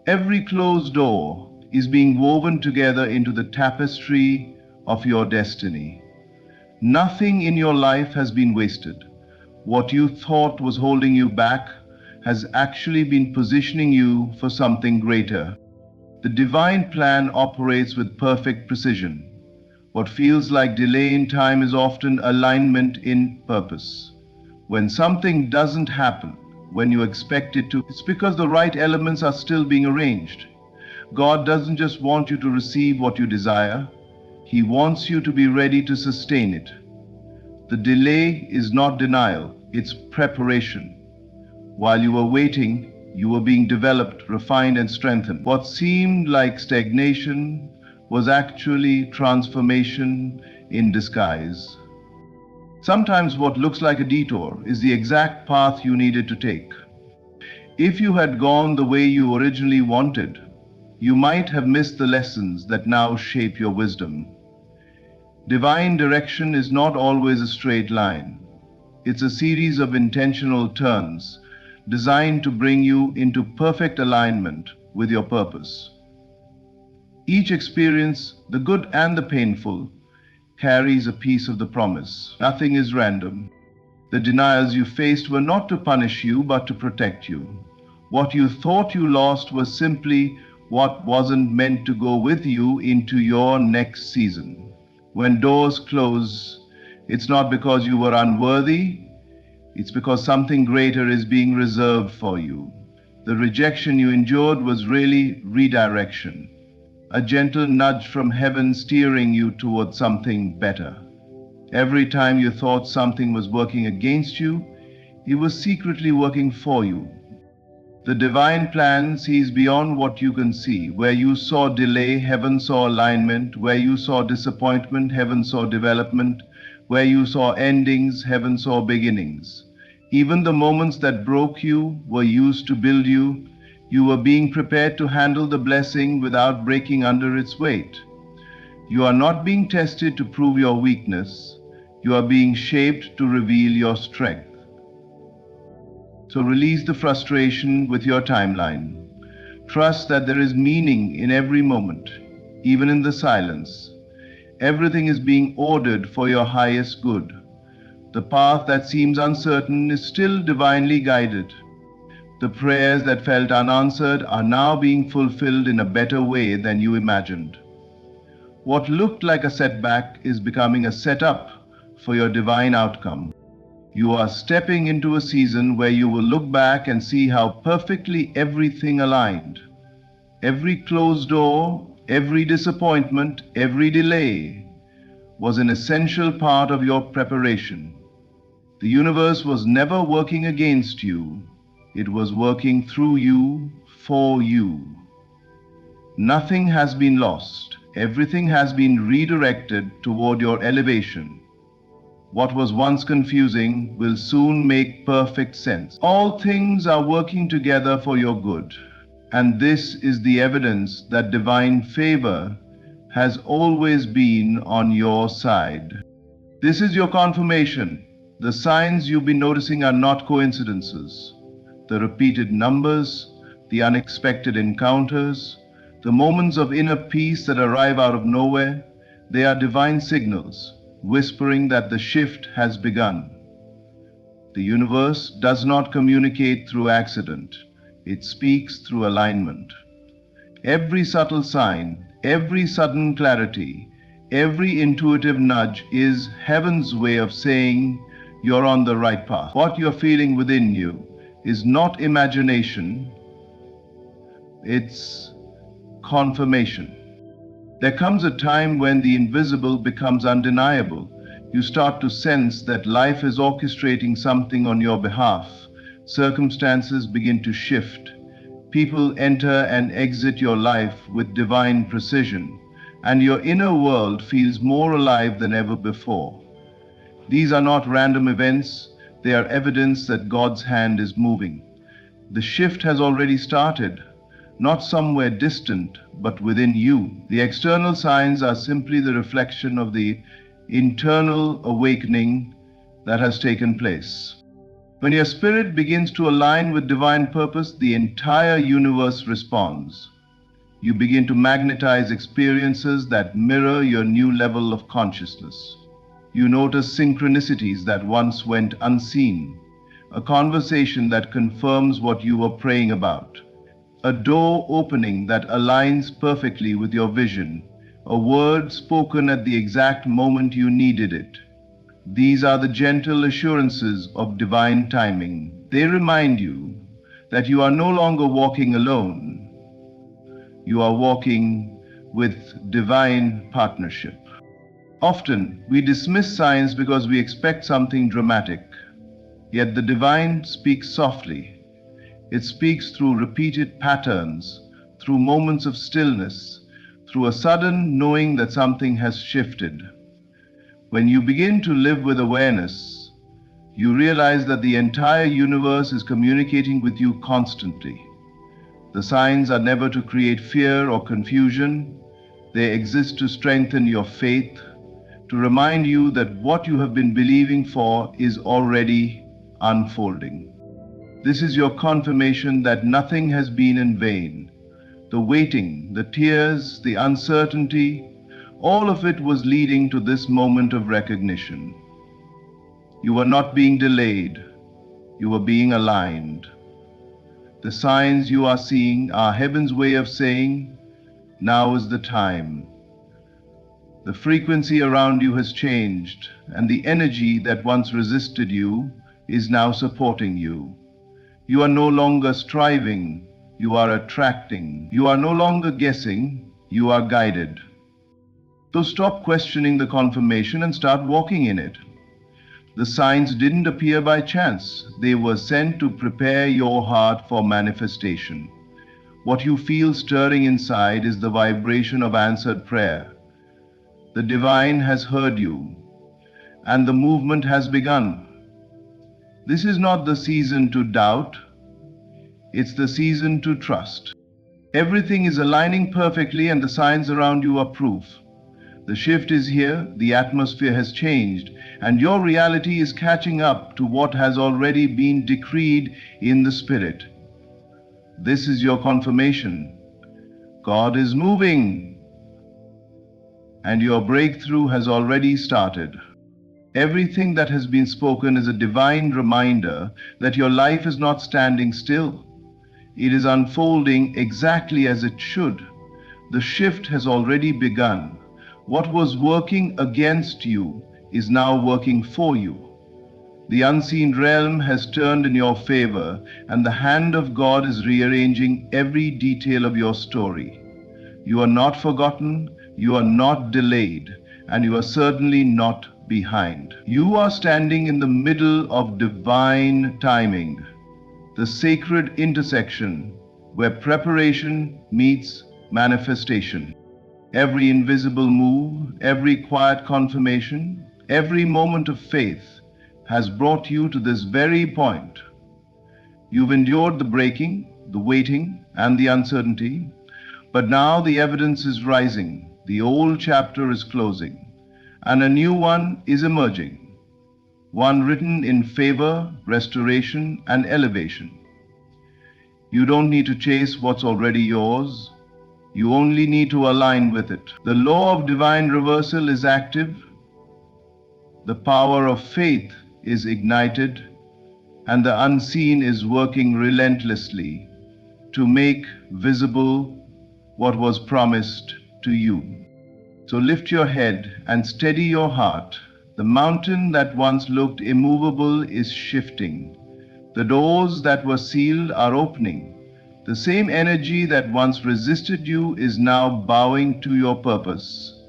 every closed door is being woven together into the tapestry of your destiny. Nothing in your life has been wasted. What you thought was holding you back has actually been positioning you for something greater. The divine plan operates with perfect precision. What feels like delay in time is often alignment in purpose. When something doesn't happen when you expect it to, it's because the right elements are still being arranged. God doesn't just want you to receive what you desire, He wants you to be ready to sustain it. The delay is not denial, it's preparation. While you were waiting, you were being developed, refined, and strengthened. What seemed like stagnation was actually transformation in disguise. Sometimes what looks like a detour is the exact path you needed to take. If you had gone the way you originally wanted, you might have missed the lessons that now shape your wisdom. Divine direction is not always a straight line. It's a series of intentional turns designed to bring you into perfect alignment with your purpose. Each experience, the good and the painful, carries a piece of the promise. Nothing is random. The denials you faced were not to punish you, but to protect you. What you thought you lost was simply what wasn't meant to go with you into your next season. When doors close, it's not because you were unworthy, it's because something greater is being reserved for you. The rejection you endured was really redirection, a gentle nudge from heaven steering you towards something better. Every time you thought something was working against you, it was secretly working for you. The divine plan sees beyond what you can see. Where you saw delay, heaven saw alignment. Where you saw disappointment, heaven saw development. Where you saw endings, heaven saw beginnings. Even the moments that broke you were used to build you. You were being prepared to handle the blessing without breaking under its weight. You are not being tested to prove your weakness. You are being shaped to reveal your strength. So release the frustration with your timeline. Trust that there is meaning in every moment, even in the silence. Everything is being ordered for your highest good. The path that seems uncertain is still divinely guided. The prayers that felt unanswered are now being fulfilled in a better way than you imagined. What looked like a setback is becoming a setup for your divine outcome. You are stepping into a season where you will look back and see how perfectly everything aligned. Every closed door, every disappointment, every delay was an essential part of your preparation. The universe was never working against you, it was working through you, for you. Nothing has been lost, everything has been redirected toward your elevation. What was once confusing will soon make perfect sense. All things are working together for your good, and this is the evidence that divine favor has always been on your side. This is your confirmation. The signs you've been noticing are not coincidences. The repeated numbers, the unexpected encounters, the moments of inner peace that arrive out of nowhere, they are divine signals, whispering that the shift has begun. The universe does not communicate through accident, it speaks through alignment. Every subtle sign, every sudden clarity, every intuitive nudge is heaven's way of saying you're on the right path. What you're feeling within you is not imagination, it's confirmation. There comes a time when the invisible becomes undeniable. You start to sense that life is orchestrating something on your behalf. Circumstances begin to shift. People enter and exit your life with divine precision, and your inner world feels more alive than ever before. These are not random events, they are evidence that God's hand is moving. The shift has already started, not somewhere distant, but within you. The external signs are simply the reflection of the internal awakening that has taken place. When your spirit begins to align with divine purpose, the entire universe responds. You begin to magnetize experiences that mirror your new level of consciousness. You notice synchronicities that once went unseen, a conversation that confirms what you were praying about, a door opening that aligns perfectly with your vision, a word spoken at the exact moment you needed it. These are the gentle assurances of divine timing. They remind you that you are no longer walking alone. You are walking with divine partnership. Often, we dismiss signs because we expect something dramatic. Yet the divine speaks softly. It speaks through repeated patterns, through moments of stillness, through a sudden knowing that something has shifted. When you begin to live with awareness, you realize that the entire universe is communicating with you constantly. The signs are never to create fear or confusion. They exist to strengthen your faith, to remind you that what you have been believing for is already unfolding. This is your confirmation that nothing has been in vain. The waiting, the tears, the uncertainty, all of it was leading to this moment of recognition. You were not being delayed, you were being aligned. The signs you are seeing are heaven's way of saying, now is the time. The frequency around you has changed, and the energy that once resisted you is now supporting you. You are no longer striving, you are attracting. You are no longer guessing, you are guided. So stop questioning the confirmation and start walking in it. The signs didn't appear by chance. They were sent to prepare your heart for manifestation. What you feel stirring inside is the vibration of answered prayer. The divine has heard you, and the movement has begun. This is not the season to doubt, it's the season to trust. Everything is aligning perfectly, and the signs around you are proof. The shift is here, the atmosphere has changed, and your reality is catching up to what has already been decreed in the Spirit. This is your confirmation. God is moving, and your breakthrough has already started. Everything that has been spoken is a divine reminder that your life is not standing still. It is unfolding exactly as it should. The shift has already begun. What was working against you is now working for you. The unseen realm has turned in your favor, and the hand of God is rearranging every detail of your story. You are not forgotten, you are not delayed, and you are certainly not behind. You are standing in the middle of divine timing, the sacred intersection where preparation meets manifestation. Every invisible move, every quiet confirmation, every moment of faith has brought you to this very point. You've endured the breaking, the waiting, and the uncertainty, but now the evidence is rising, the old chapter is closing, and a new one is emerging, one written in favor, restoration, and elevation. You don't need to chase what's already yours. You only need to align with it. The law of divine reversal is active. The power of faith is ignited, and the unseen is working relentlessly to make visible what was promised to you. So lift your head and steady your heart. The mountain that once looked immovable is shifting. The doors that were sealed are opening. The same energy that once resisted you is now bowing to your purpose.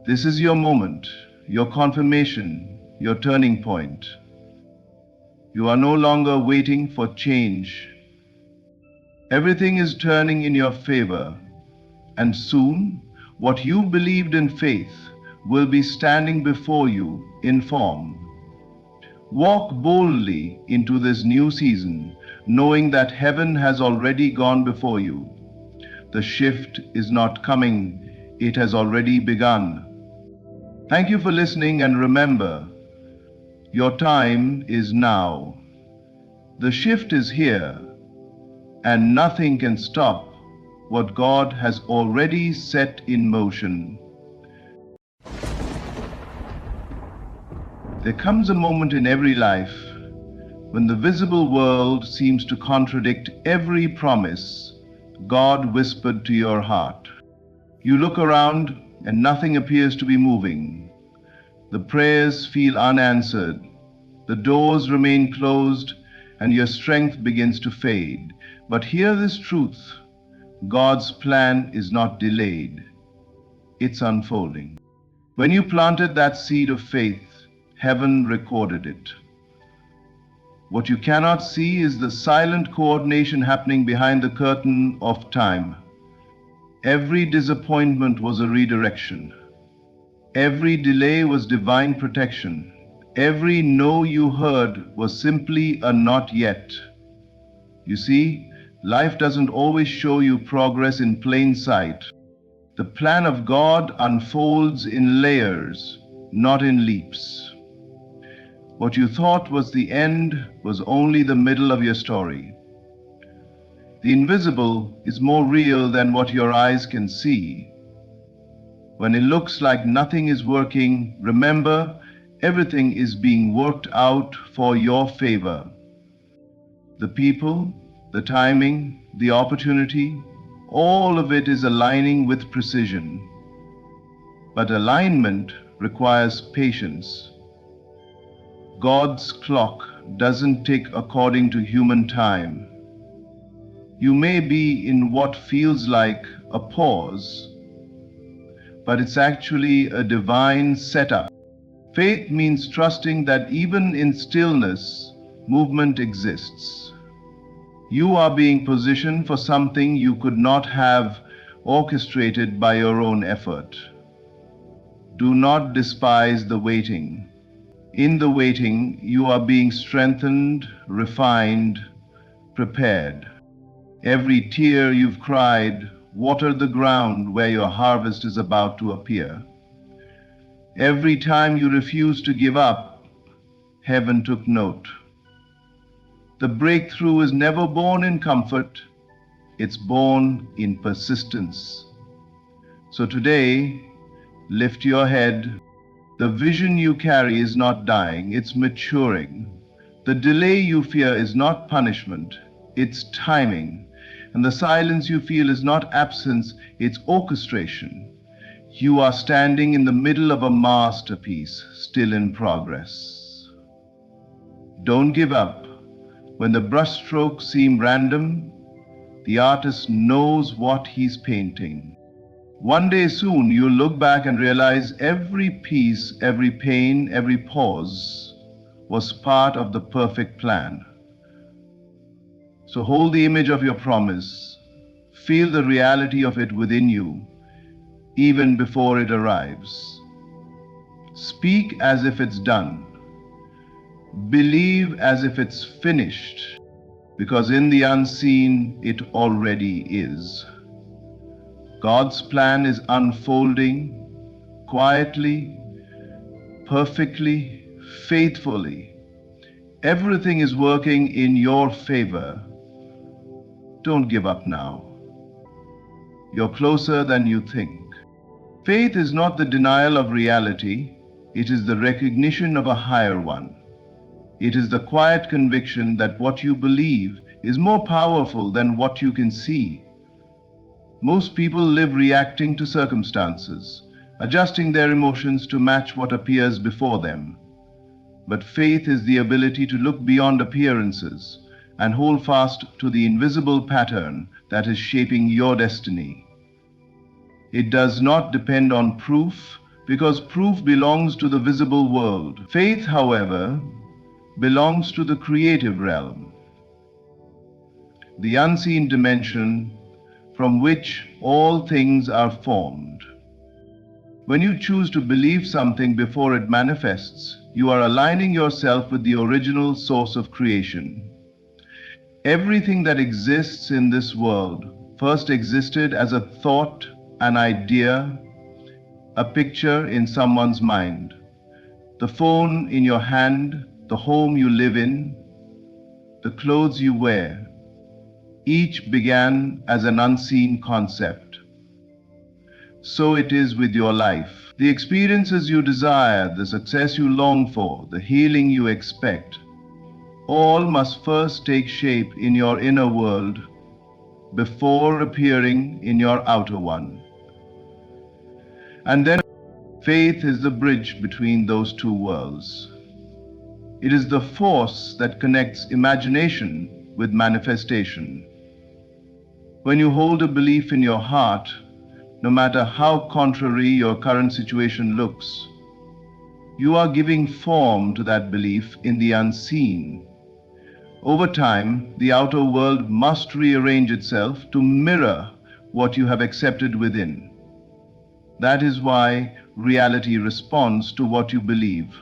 This is your moment, your confirmation, your turning point. You are no longer waiting for change. Everything is turning in your favor, and soon what you believed in faith will be standing before you in form. Walk boldly into this new season, knowing that heaven has already gone before you. The shift is not coming, it has already begun. Thank you for listening, and remember, your time is now. The shift is here, and nothing can stop what God has already set in motion. There comes a moment in every life when the visible world seems to contradict every promise God whispered to your heart. You look around and nothing appears to be moving. The prayers feel unanswered. The doors remain closed, and your strength begins to fade. But hear this truth: God's plan is not delayed. It's unfolding. When you planted that seed of faith, heaven recorded it. What you cannot see is the silent coordination happening behind the curtain of time. Every disappointment was a redirection. Every delay was divine protection. Every no you heard was simply a not yet. You see, life doesn't always show you progress in plain sight. The plan of God unfolds in layers, not in leaps. What you thought was the end was only the middle of your story. The invisible is more real than what your eyes can see. When it looks like nothing is working, remember, everything is being worked out for your favor. The people, the timing, the opportunity, all of it is aligning with precision. But alignment requires patience. God's clock doesn't tick according to human time. You may be in what feels like a pause, but it's actually a divine setup. Faith means trusting that even in stillness, movement exists. You are being positioned for something you could not have orchestrated by your own effort. Do not despise the waiting. In the waiting, you are being strengthened, refined, prepared. Every tear you've cried watered the ground where your harvest is about to appear. Every time you refused to give up, heaven took note. The breakthrough is never born in comfort, it's born in persistence. So today, lift your head. The vision you carry is not dying, it's maturing. The delay you fear is not punishment, it's timing. And the silence you feel is not absence, it's orchestration. You are standing in the middle of a masterpiece, still in progress. Don't give up. When the brushstrokes seem random, the artist knows what he's painting. One day soon, you'll look back and realize every piece, every pain, every pause was part of the perfect plan. So hold the image of your promise. Feel the reality of it within you, even before it arrives. Speak as if it's done. Believe as if it's finished, because in the unseen, it already is. God's plan is unfolding quietly, perfectly, faithfully. Everything is working in your favor. Don't give up now. You're closer than you think. Faith is not the denial of reality, it is the recognition of a higher one. It is the quiet conviction that what you believe is more powerful than what you can see. Most people live reacting to circumstances, adjusting their emotions to match what appears before them. But faith is the ability to look beyond appearances and hold fast to the invisible pattern that is shaping your destiny. It does not depend on proof, because proof belongs to the visible world. Faith, however, belongs to the creative realm, the unseen dimension from which all things are formed. When you choose to believe something before it manifests, you are aligning yourself with the original source of creation. Everything that exists in this world first existed as a thought, an idea, a picture in someone's mind. The phone in your hand, the home you live in, the clothes you wear, each began as an unseen concept. So it is with your life. The experiences you desire, the success you long for, the healing you expect, all must first take shape in your inner world before appearing in your outer one. And then faith is the bridge between those two worlds. It is the force that connects imagination with manifestation. When you hold a belief in your heart, no matter how contrary your current situation looks, you are giving form to that belief in the unseen. Over time, the outer world must rearrange itself to mirror what you have accepted within. That is why reality responds to what you believe,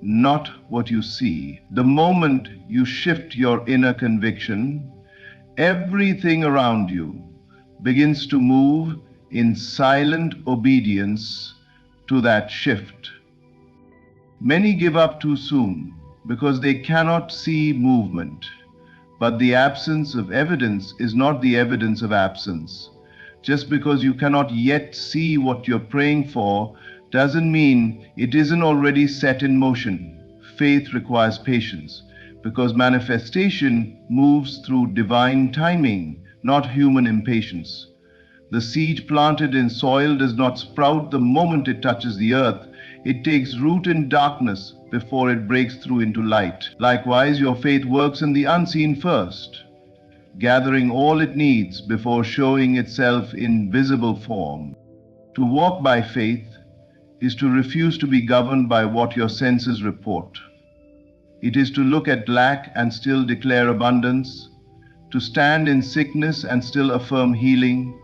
not what you see. The moment you shift your inner conviction, everything around you begins to move in silent obedience to that shift. Many give up too soon because they cannot see movement. But the absence of evidence is not the evidence of absence. Just because you cannot yet see what you're praying for doesn't mean it isn't already set in motion. Faith requires patience, because manifestation moves through divine timing, not human impatience. The seed planted in soil does not sprout the moment it touches the earth. It takes root in darkness before it breaks through into light. Likewise, your faith works in the unseen first, gathering all it needs before showing itself in visible form. To walk by faith is to refuse to be governed by what your senses report. It is to look at lack and still declare abundance, to stand in sickness and still affirm healing,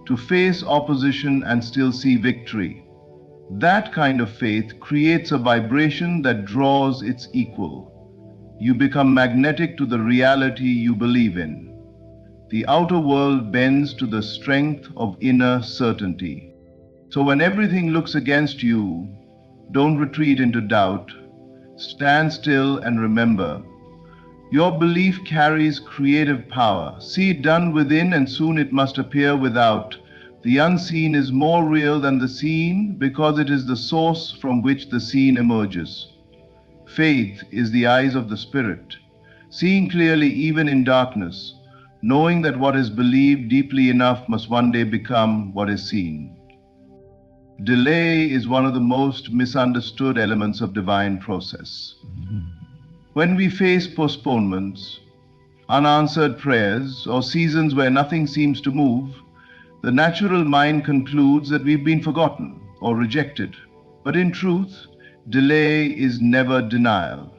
to face opposition and still see victory. That kind of faith creates a vibration that draws its equal. You become magnetic to the reality you believe in. The outer world bends to the strength of inner certainty. So when everything looks against you, don't retreat into doubt. Stand still and remember, your belief carries creative power. See it done within, and soon it must appear without. The unseen is more real than the seen because it is the source from which the seen emerges. Faith is the eyes of the Spirit, seeing clearly even in darkness, knowing that what is believed deeply enough must one day become what is seen. Delay is one of the most misunderstood elements of divine process. When we face postponements, unanswered prayers, or seasons where nothing seems to move, the natural mind concludes that we've been forgotten or rejected. But in truth, delay is never denial.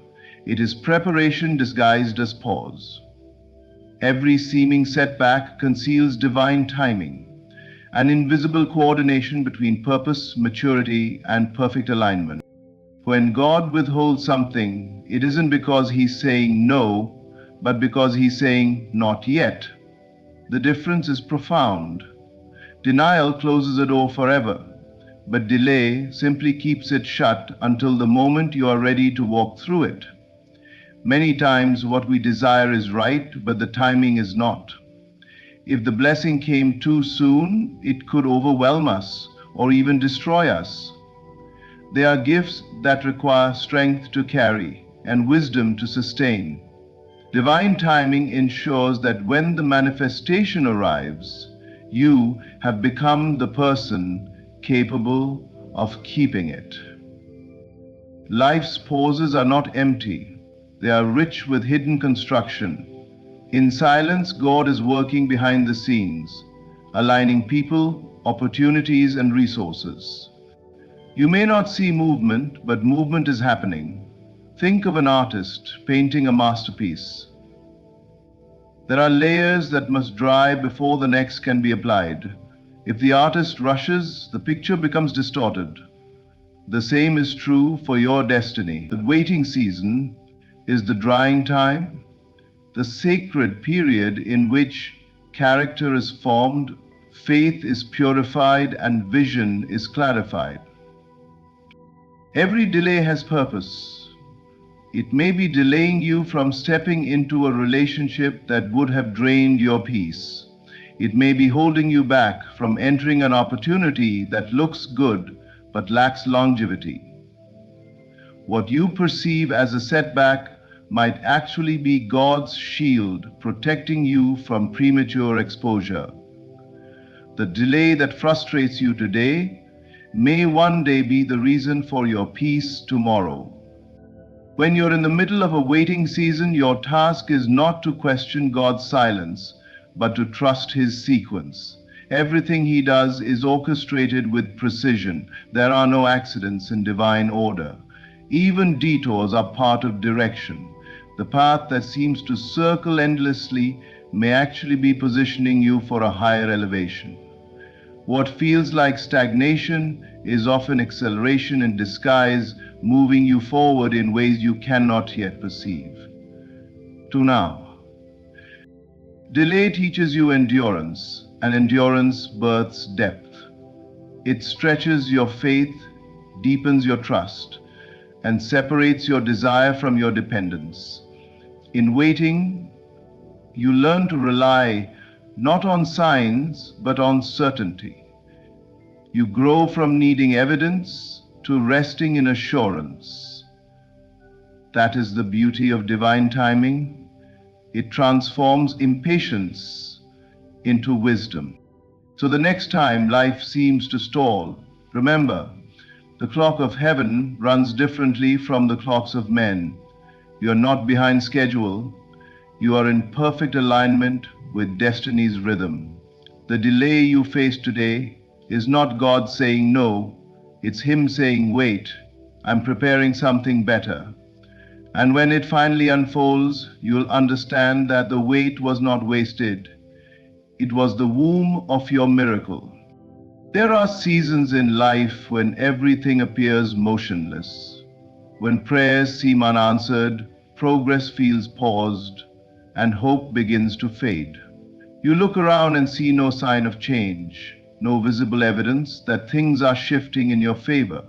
It is preparation disguised as pause. Every seeming setback conceals divine timing, an invisible coordination between purpose, maturity, and perfect alignment. When God withholds something, it isn't because He's saying no, but because He's saying not yet. The difference is profound. Denial closes a door forever, but delay simply keeps it shut until the moment you are ready to walk through it. Many times what we desire is right, but the timing is not. If the blessing came too soon, it could overwhelm us or even destroy us. They are gifts that require strength to carry and wisdom to sustain. Divine timing ensures that when the manifestation arrives, you have become the person capable of keeping it. Life's pauses are not empty, they are rich with hidden construction. In silence, God is working behind the scenes, aligning people, opportunities, and resources. You may not see movement, but movement is happening. Think of an artist painting a masterpiece. There are layers that must dry before the next can be applied. If the artist rushes, the picture becomes distorted. The same is true for your destiny. The waiting season is the drying time, the sacred period in which character is formed, faith is purified, and vision is clarified. Every delay has purpose. It may be delaying you from stepping into a relationship that would have drained your peace. It may be holding you back from entering an opportunity that looks good but lacks longevity. What you perceive as a setback might actually be God's shield protecting you from premature exposure. The delay that frustrates you today may one day be the reason for your peace tomorrow. When you're in the middle of a waiting season, your task is not to question God's silence, but to trust His sequence. Everything He does is orchestrated with precision. There are no accidents in divine order. Even detours are part of direction. The path that seems to circle endlessly may actually be positioning you for a higher elevation. What feels like stagnation is often acceleration in disguise, moving you forward in ways you cannot yet perceive. To now. Delay teaches you endurance, and endurance births depth. It stretches your faith, deepens your trust, and separates your desire from your dependence. In waiting, you learn to rely not on signs, but on certainty. You grow from needing evidence to resting in assurance. That is the beauty of divine timing. It transforms impatience into wisdom. So the next time life seems to stall, remember, the clock of heaven runs differently from the clocks of men. You are not behind schedule. You are in perfect alignment with destiny's rhythm. The delay you face today is not God saying no, it's Him saying wait, I'm preparing something better. And when it finally unfolds, you'll understand that the wait was not wasted. It was the womb of your miracle. There are seasons in life when everything appears motionless, when prayers seem unanswered, progress feels paused, and hope begins to fade. You look around and see no sign of change. no visible evidence that things are shifting in your favor.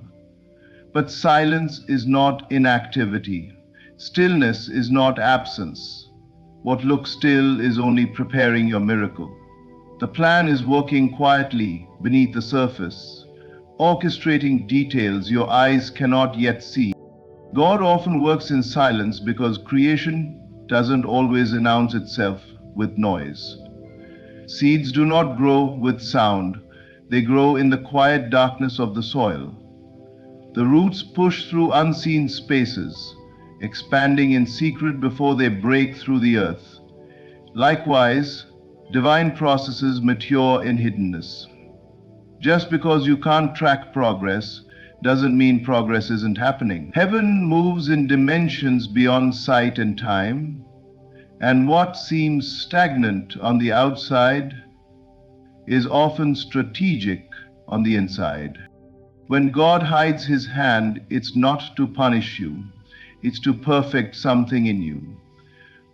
But silence is not inactivity. Stillness is not absence. What looks still is only preparing your miracle. The plan is working quietly beneath the surface, orchestrating details your eyes cannot yet see. God often works in silence because creation doesn't always announce itself with noise. Seeds do not grow with sound, they grow in the quiet darkness of the soil. The roots push through unseen spaces, expanding in secret before they break through the earth. Likewise, divine processes mature in hiddenness. Just because you can't track progress doesn't mean progress isn't happening. Heaven moves in dimensions beyond sight and time, and what seems stagnant on the outside is often strategic on the inside. When God hides his hand, it's not to punish you, it's to perfect something in you.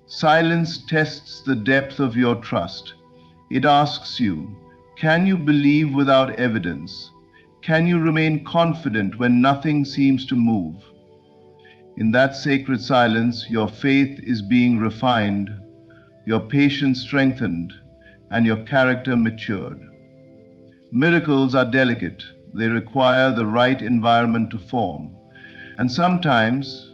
Silence tests the depth of your trust. It asks you, can you believe without evidence? Can you remain confident when nothing seems to move? In that sacred silence, your faith is being refined, your patience strengthened, and your character matured. Miracles are delicate. They require the right environment to form. And sometimes,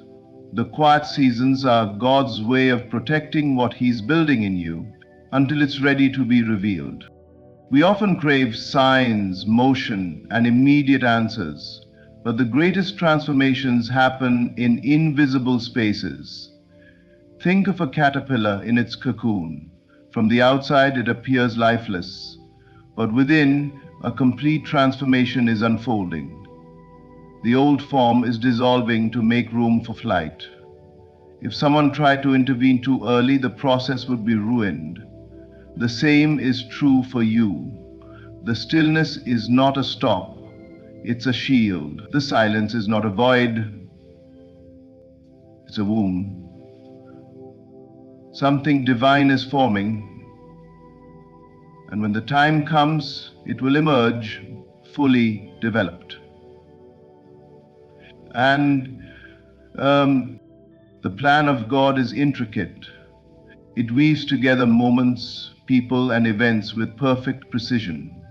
the quiet seasons are God's way of protecting what He's building in you until it's ready to be revealed. We often crave signs, motion, and immediate answers, but the greatest transformations happen in invisible spaces. Think of a caterpillar in its cocoon. From the outside, it appears lifeless, but within, a complete transformation is unfolding. The old form is dissolving to make room for flight. If someone tried to intervene too early, the process would be ruined. The same is true for you. The stillness is not a stop, it's a shield. The silence is not a void, it's a womb. Something divine is forming, and when the time comes, it will emerge fully developed. And the plan of God is intricate. It weaves together moments, people, and events with perfect precision.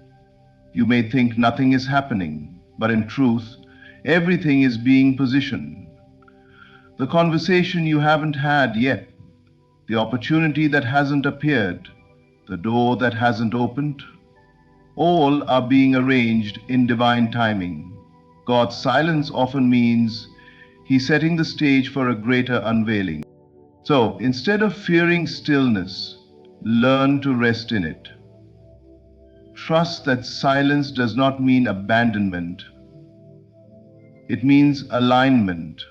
You may think nothing is happening, but in truth, everything is being positioned. The conversation you haven't had yet, the opportunity that hasn't appeared, the door that hasn't opened, all are being arranged in divine timing. God's silence often means He's setting the stage for a greater unveiling. So, instead of fearing stillness, learn to rest in it. Trust that silence does not mean abandonment. It means alignment.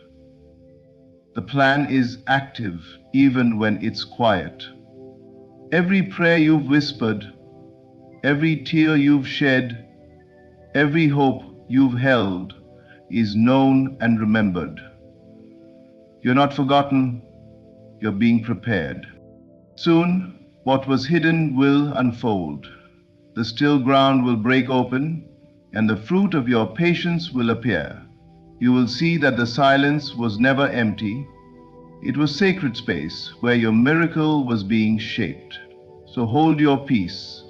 The plan is active even when it's quiet. Every prayer you've whispered, every tear you've shed, every hope you've held is known and remembered. You're not forgotten, you're being prepared. Soon, what was hidden will unfold. The still ground will break open, and the fruit of your patience will appear. You will see that the silence was never empty. It was sacred space where your miracle was being shaped. So hold your peace.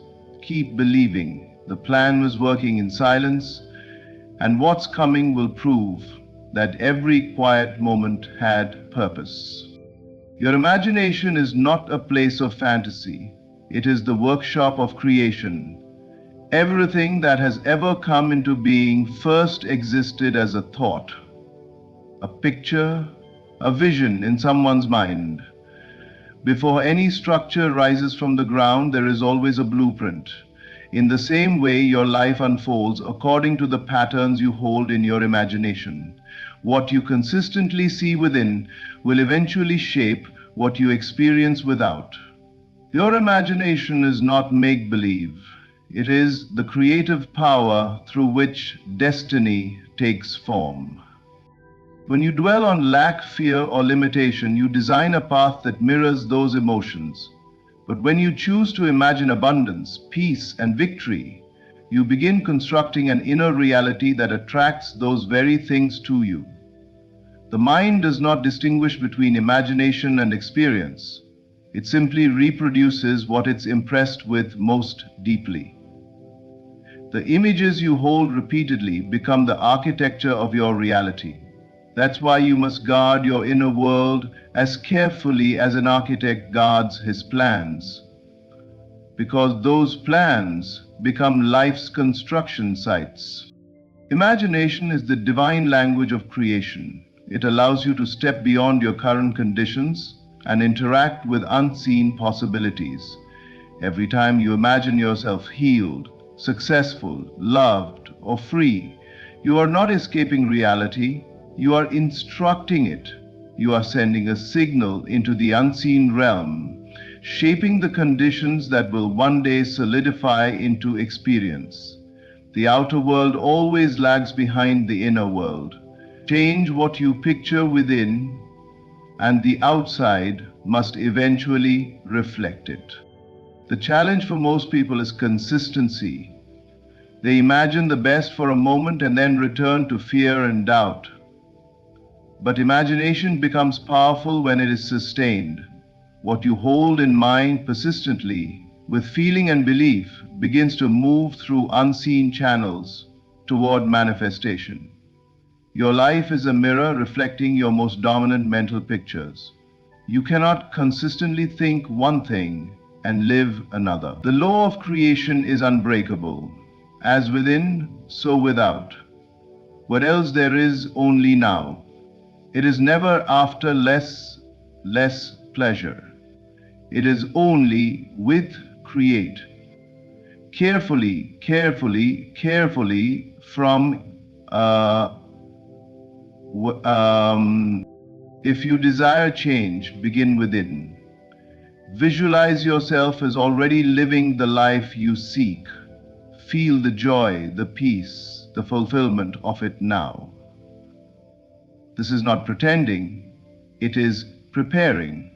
Keep believing. The plan was working in silence, and what's coming will prove that every quiet moment had purpose. Your imagination is not a place of fantasy. It is the workshop of creation. Everything that has ever come into being first existed as a thought, a picture, a vision in someone's mind. Before any structure rises from the ground, there is always a blueprint. In the same way, your life unfolds according to the patterns you hold in your imagination. What you consistently see within will eventually shape what you experience without. Your imagination is not make-believe. It is the creative power through which destiny takes form. When you dwell on lack, fear, or limitation, you design a path that mirrors those emotions. But when you choose to imagine abundance, peace, and victory, you begin constructing an inner reality that attracts those very things to you. The mind does not distinguish between imagination and experience. It simply reproduces what it's impressed with most deeply. The images you hold repeatedly become the architecture of your reality. That's why you must guard your inner world as carefully as an architect guards his plans. Because those plans become life's construction sites. Imagination is the divine language of creation. It allows you to step beyond your current conditions and interact with unseen possibilities. Every time you imagine yourself healed, successful, loved, or free, you are not escaping reality, you are instructing it. You are sending a signal into the unseen realm, shaping the conditions that will one day solidify into experience. The outer world always lags behind the inner world. Change what you picture within, and the outside must eventually reflect it. The challenge for most people is consistency. They imagine the best for a moment and then return to fear and doubt. But imagination becomes powerful when it is sustained. What you hold in mind persistently, with feeling and belief, begins to move through unseen channels toward manifestation. Your life is a mirror reflecting your most dominant mental pictures. You cannot consistently think one thing and live another. The law of creation is unbreakable. As within, so without. What else there is only now. It is never after less pleasure. It is only with create. Carefully from if you desire change, begin within. Visualize yourself as already living the life you seek. Feel the joy, the peace, the fulfillment of it now. This is not pretending, it is preparing.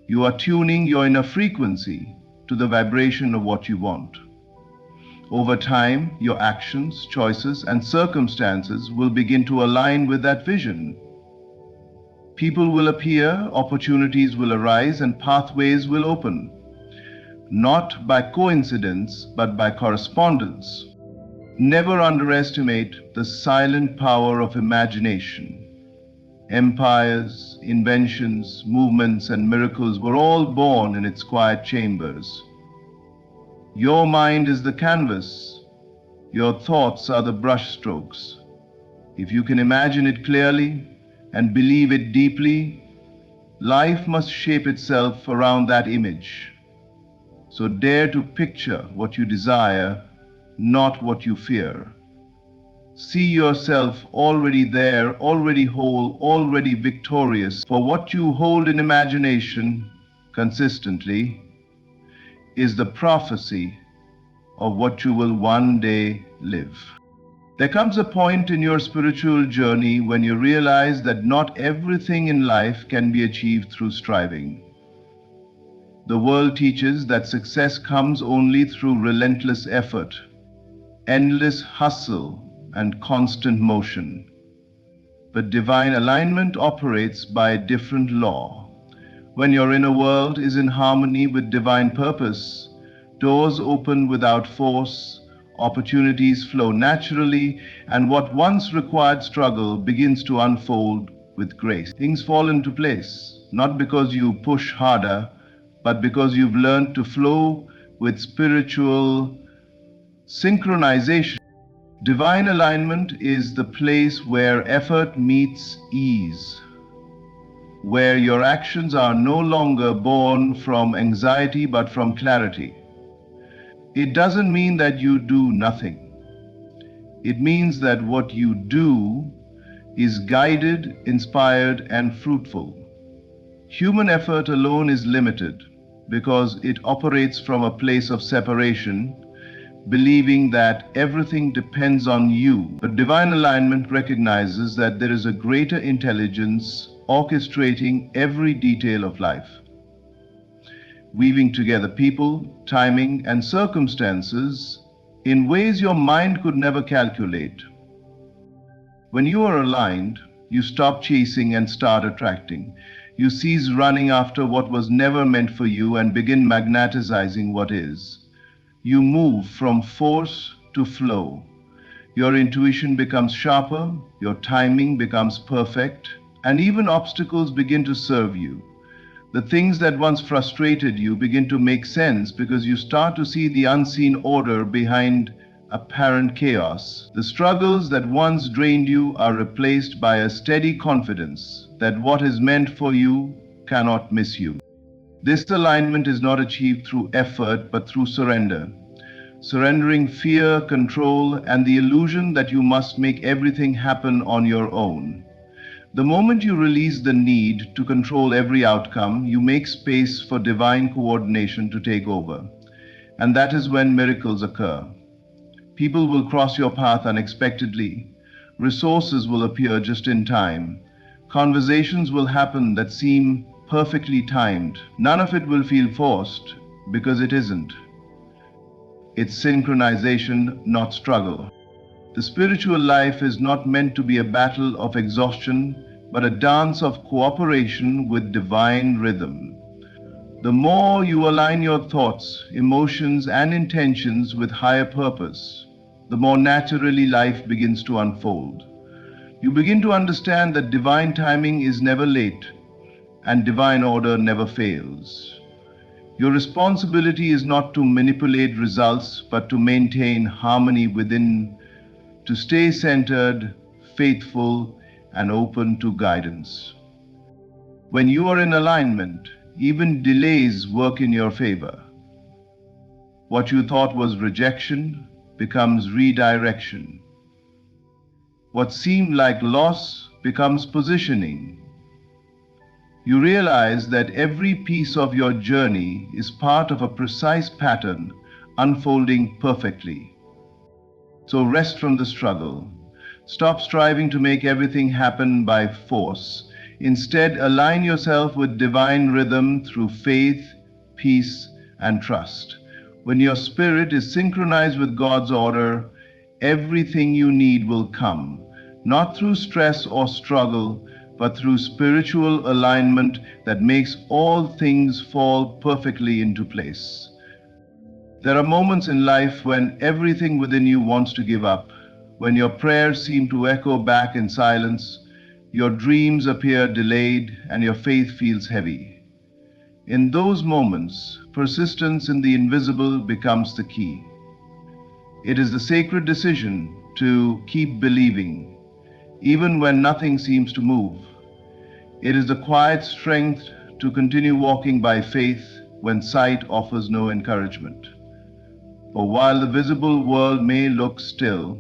You are tuning your inner frequency to the vibration of what you want. Over time, your actions, choices, and circumstances will begin to align with that vision. People will appear, opportunities will arise, and pathways will open. Not by coincidence, but by correspondence. Never underestimate the silent power of imagination. Empires, inventions, movements, and miracles were all born in its quiet chambers. Your mind is the canvas. Your thoughts are the brushstrokes. If you can imagine it clearly and believe it deeply, life must shape itself around that image. So dare to picture what you desire, not what you fear. See yourself already there, already whole, already victorious. For what you hold in imagination consistently is the prophecy of what you will one day live. There comes a point in your spiritual journey when you realize that not everything in life can be achieved through striving. The world teaches that success comes only through relentless effort, endless hustle, and constant motion. But divine alignment operates by a different law. When your inner world is in harmony with divine purpose, doors open without force, opportunities flow naturally, and what once required struggle begins to unfold with grace. Things fall into place, not because you push harder, but because you've learned to flow with spiritual synchronization. Divine alignment is the place where effort meets ease, where your actions are no longer born from anxiety but from clarity. It doesn't mean that you do nothing. It means that what you do is guided, inspired, and fruitful. Human effort alone is limited because it operates from a place of separation, believing that everything depends on you. But divine alignment recognizes that there is a greater intelligence orchestrating every detail of life, weaving together people, timing, and circumstances in ways your mind could never calculate. When you are aligned, you stop chasing and start attracting. You cease running after what was never meant for you and begin magnetizing what is. You move from force to flow. Your intuition becomes sharper, your timing becomes perfect, and even obstacles begin to serve you. The things that once frustrated you begin to make sense because you start to see the unseen order behind apparent chaos. The struggles that once drained you are replaced by a steady confidence that what is meant for you cannot miss you. This alignment is not achieved through effort but through surrender. Surrendering fear, control, and the illusion that you must make everything happen on your own. The moment you release the need to control every outcome, you make space for divine coordination to take over. And that is when miracles occur. People will cross your path unexpectedly. Resources will appear just in time. Conversations will happen that seem perfectly timed. None of it will feel forced because it isn't. It's synchronization, not struggle. The spiritual life is not meant to be a battle of exhaustion, but a dance of cooperation with divine rhythm. The more you align your thoughts, emotions, and intentions with higher purpose, the more naturally life begins to unfold. You begin to understand that divine timing is never late and divine order never fails. Your responsibility is not to manipulate results, but to maintain harmony within, to stay centered, faithful, and open to guidance. When you are in alignment, even delays work in your favor. What you thought was rejection becomes redirection. What seemed like loss becomes positioning. You realize that every piece of your journey is part of a precise pattern unfolding perfectly. So rest from the struggle. Stop striving to make everything happen by force. Instead, align yourself with divine rhythm through faith, peace, and trust. When your spirit is synchronized with God's order, everything you need will come, not through stress or struggle, but through spiritual alignment that makes all things fall perfectly into place. There are moments in life when everything within you wants to give up, when your prayers seem to echo back in silence, your dreams appear delayed, and your faith feels heavy. In those moments, persistence in the invisible becomes the key. It is the sacred decision to keep believing, even when nothing seems to move. It is the quiet strength to continue walking by faith when sight offers no encouragement. For while the visible world may look still,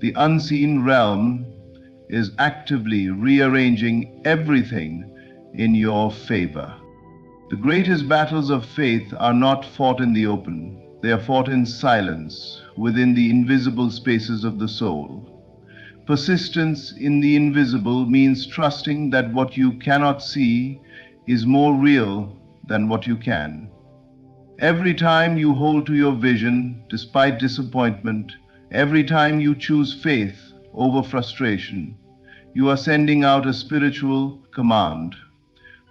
the unseen realm is actively rearranging everything in your favor. The greatest battles of faith are not fought in the open. They are fought in silence, within the invisible spaces of the soul. Persistence in the invisible means trusting that what you cannot see is more real than what you can. Every time you hold to your vision despite disappointment, every time you choose faith over frustration, you are sending out a spiritual command.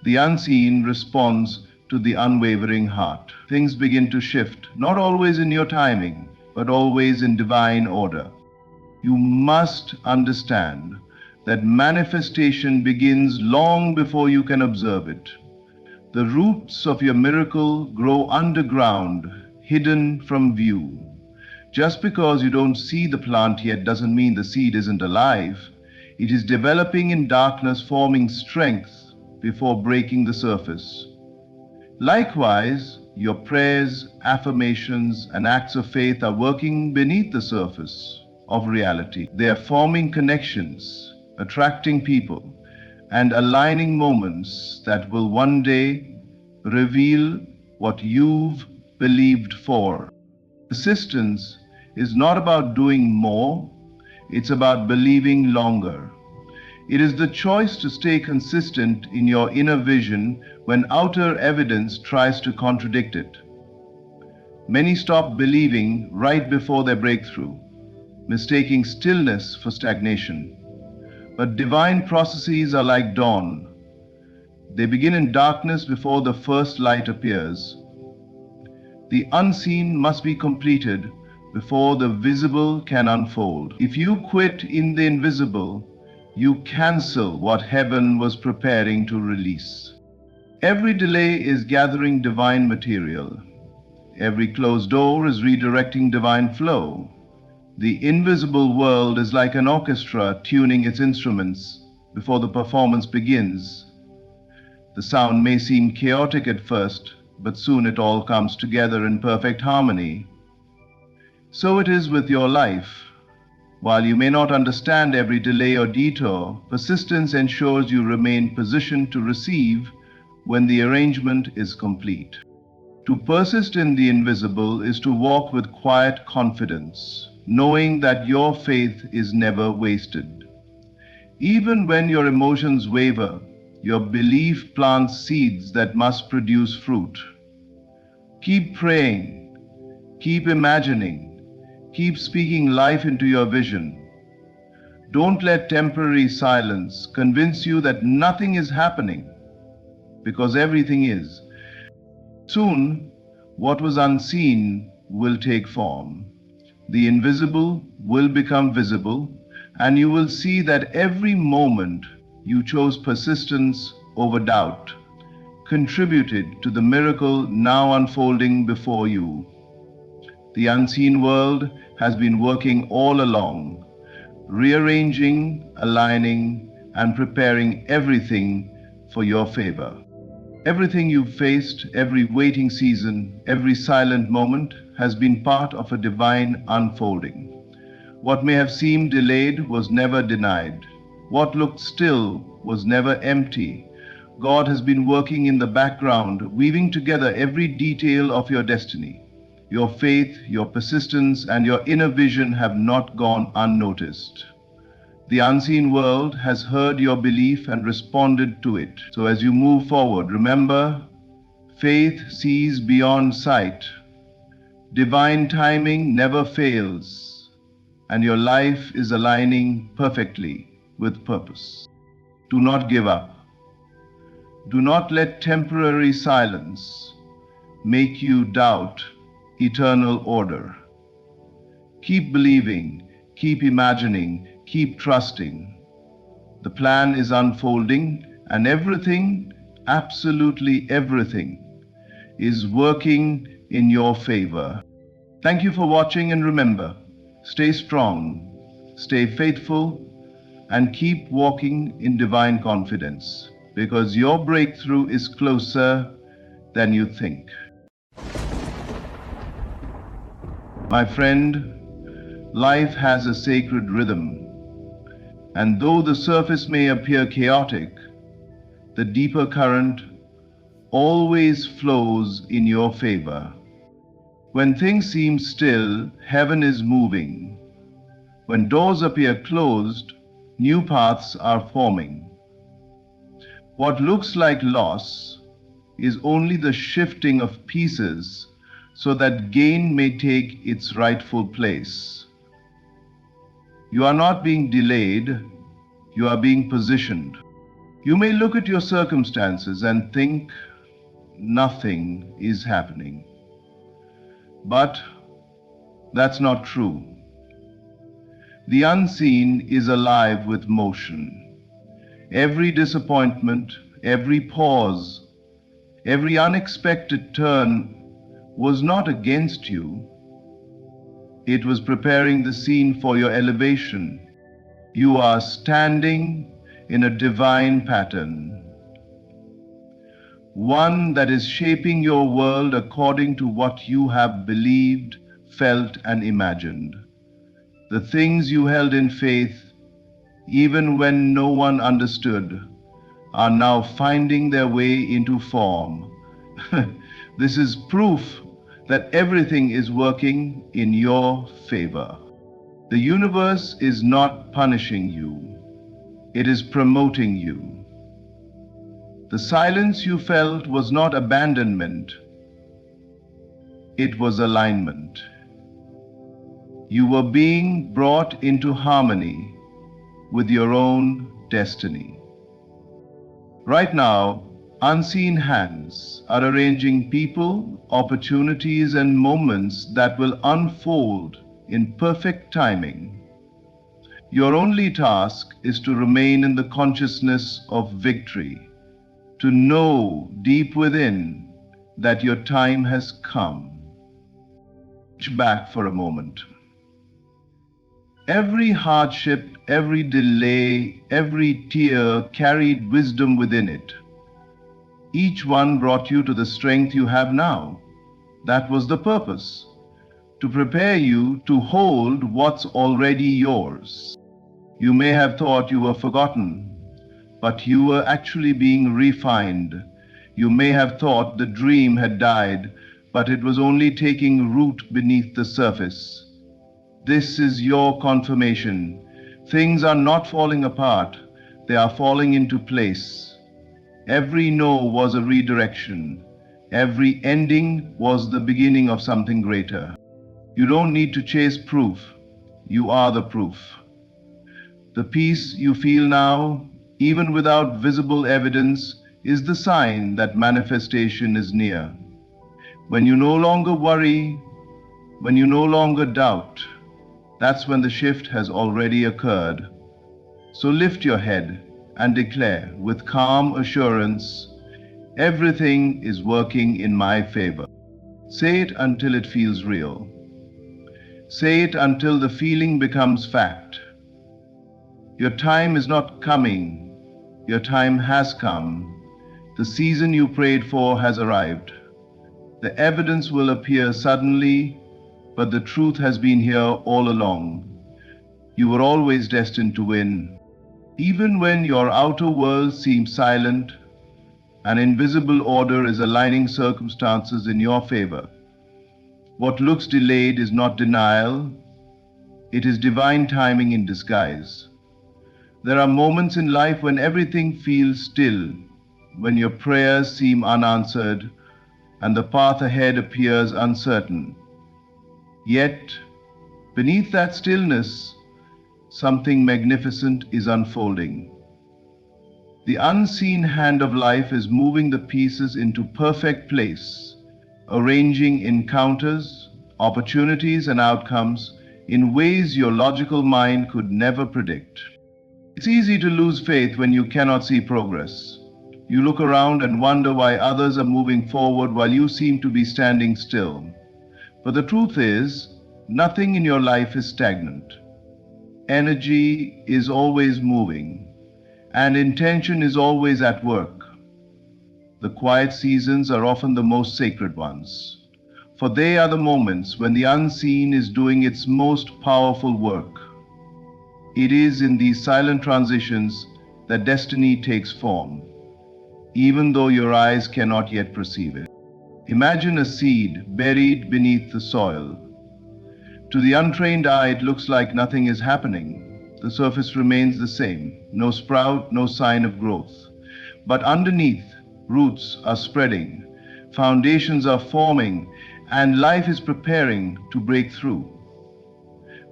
The unseen responds to the unwavering heart. Things begin to shift, not always in your timing, but always in divine order. You must understand that manifestation begins long before you can observe it. The roots of your miracle grow underground, hidden from view. Just because you don't see the plant yet doesn't mean the seed isn't alive. It is developing in darkness, forming strength before breaking the surface. Likewise, your prayers, affirmations, and acts of faith are working beneath the surface of reality. They are forming connections, attracting people, and aligning moments that will one day reveal what you've believed for. Persistence is not about doing more, it's about believing longer. It is the choice to stay consistent in your inner vision when outer evidence tries to contradict it. Many stop believing right before their breakthrough, mistaking stillness for stagnation. But divine processes are like dawn. They begin in darkness before the first light appears. The unseen must be completed before the visible can unfold. If you quit in the invisible, you cancel what heaven was preparing to release. Every delay is gathering divine material. Every closed door is redirecting divine flow. The invisible world is like an orchestra tuning its instruments before the performance begins. The sound may seem chaotic at first, but soon it all comes together in perfect harmony. So it is with your life. While you may not understand every delay or detour, persistence ensures you remain positioned to receive when the arrangement is complete. To persist in the invisible is to walk with quiet confidence, knowing that your faith is never wasted. Even when your emotions waver, your belief plants seeds that must produce fruit. Keep praying, keep imagining, keep speaking life into your vision. Don't let temporary silence convince you that nothing is happening, because everything is. Soon, what was unseen will take form. The invisible will become visible, and you will see that every moment you chose persistence over doubt contributed to the miracle now unfolding before you. The unseen world has been working all along, rearranging, aligning, and preparing everything for your favor. Everything you've faced, every waiting season, every silent moment has been part of a divine unfolding. What may have seemed delayed was never denied. What looked still was never empty. God has been working in the background, weaving together every detail of your destiny. Your faith, your persistence, and your inner vision have not gone unnoticed. The unseen world has heard your belief and responded to it. So as you move forward, remember, faith sees beyond sight. Divine timing never fails, and your life is aligning perfectly with purpose. Do not give up. Do not let temporary silence make you doubt eternal order. Keep believing, keep imagining, keep trusting. The plan is unfolding, and everything, absolutely everything, is working in your favor. Thank you for watching, and remember, stay strong, stay faithful, and keep walking in divine confidence, because your breakthrough is closer than you think. My friend, life has a sacred rhythm. And though the surface may appear chaotic, the deeper current always flows in your favor. When things seem still, heaven is moving. When doors appear closed, new paths are forming. What looks like loss is only the shifting of pieces so that gain may take its rightful place. You are not being delayed, you are being positioned. You may look at your circumstances and think nothing is happening. But that's not true. The unseen is alive with motion. Every disappointment, every pause, every unexpected turn was not against you. It was preparing the scene for your elevation. You are standing in a divine pattern, one that is shaping your world according to what you have believed, felt, and imagined. The things you held in faith, even when no one understood, are now finding their way into form. This is proof that everything is working in your favor. The universe is not punishing you, it is promoting you. The silence you felt was not abandonment, It was alignment. You were being brought into harmony with your own destiny. Right now, unseen hands are arranging people, opportunities, and moments that will unfold in perfect timing. Your only task is to remain in the consciousness of victory, to know deep within that your time has come. Reach back for a moment. Every hardship, every delay, every tear carried wisdom within it. Each one brought you to the strength you have now. That was the purpose, to prepare you to hold what's already yours. You may have thought you were forgotten, but you were actually being refined. You may have thought the dream had died, but it was only taking root beneath the surface. This is your confirmation. Things are not falling apart, they are falling into place. Every no was a redirection. Every ending was the beginning of something greater. You don't need to chase proof. You are the proof. The peace you feel now, even without visible evidence, is the sign that manifestation is near. When you no longer worry, when you no longer doubt, that's when the shift has already occurred. So lift your head and declare with calm assurance, everything is working in my favor. Say it until it feels real. Say it until the feeling becomes fact. Your time is not coming. Your time has come. The season you prayed for has arrived. The evidence will appear suddenly, but the truth has been here all along. You were always destined to win. Even when your outer world seems silent, an invisible order is aligning circumstances in your favor. What looks delayed is not denial, it is divine timing in disguise. There are moments in life when everything feels still, when your prayers seem unanswered and the path ahead appears uncertain. Yet, beneath that stillness, something magnificent is unfolding. The unseen hand of life is moving the pieces into perfect place, arranging encounters, opportunities, and outcomes in ways your logical mind could never predict. It's easy to lose faith when you cannot see progress. You look around and wonder why others are moving forward while you seem to be standing still. But the truth is, nothing in your life is stagnant. Energy is always moving, and intention is always at work. The quiet seasons are often the most sacred ones, for they are the moments when the unseen is doing its most powerful work. It is in these silent transitions that destiny takes form, even though your eyes cannot yet perceive it. Imagine a seed buried beneath the soil. To the untrained eye, it looks like nothing is happening. The surface remains the same, no sprout, no sign of growth. But underneath, roots are spreading, foundations are forming, and life is preparing to break through.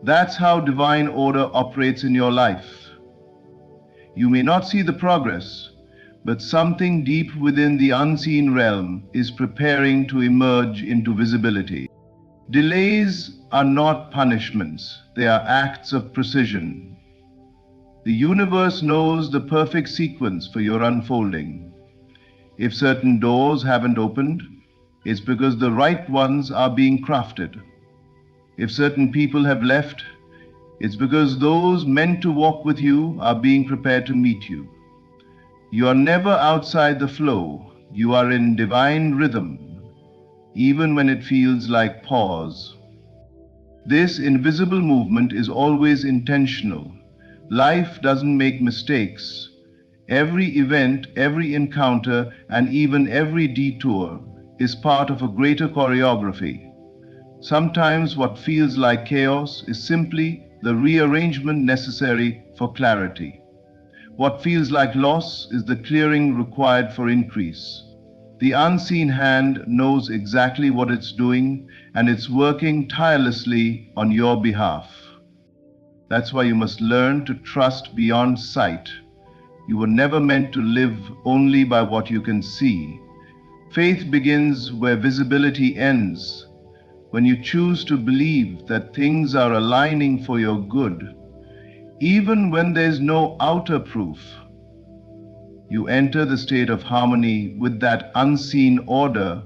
That's how divine order operates in your life. You may not see the progress, but something deep within the unseen realm is preparing to emerge into visibility. Delays are not punishments, they are acts of precision. The universe knows the perfect sequence for your unfolding. If certain doors haven't opened, it's because the right ones are being crafted. If certain people have left, it's because those meant to walk with you are being prepared to meet you. You are never outside the flow, you are in divine rhythm, even when it feels like pause. This invisible movement is always intentional. Life doesn't make mistakes. Every event, every encounter, and even every detour is part of a greater choreography. Sometimes what feels like chaos is simply the rearrangement necessary for clarity. What feels like loss is the clearing required for increase. The unseen hand knows exactly what it's doing, and it's working tirelessly on your behalf. That's why you must learn to trust beyond sight. You were never meant to live only by what you can see. Faith begins where visibility ends, when you choose to believe that things are aligning for your good, even when there's no outer proof. You enter the state of harmony with that unseen order,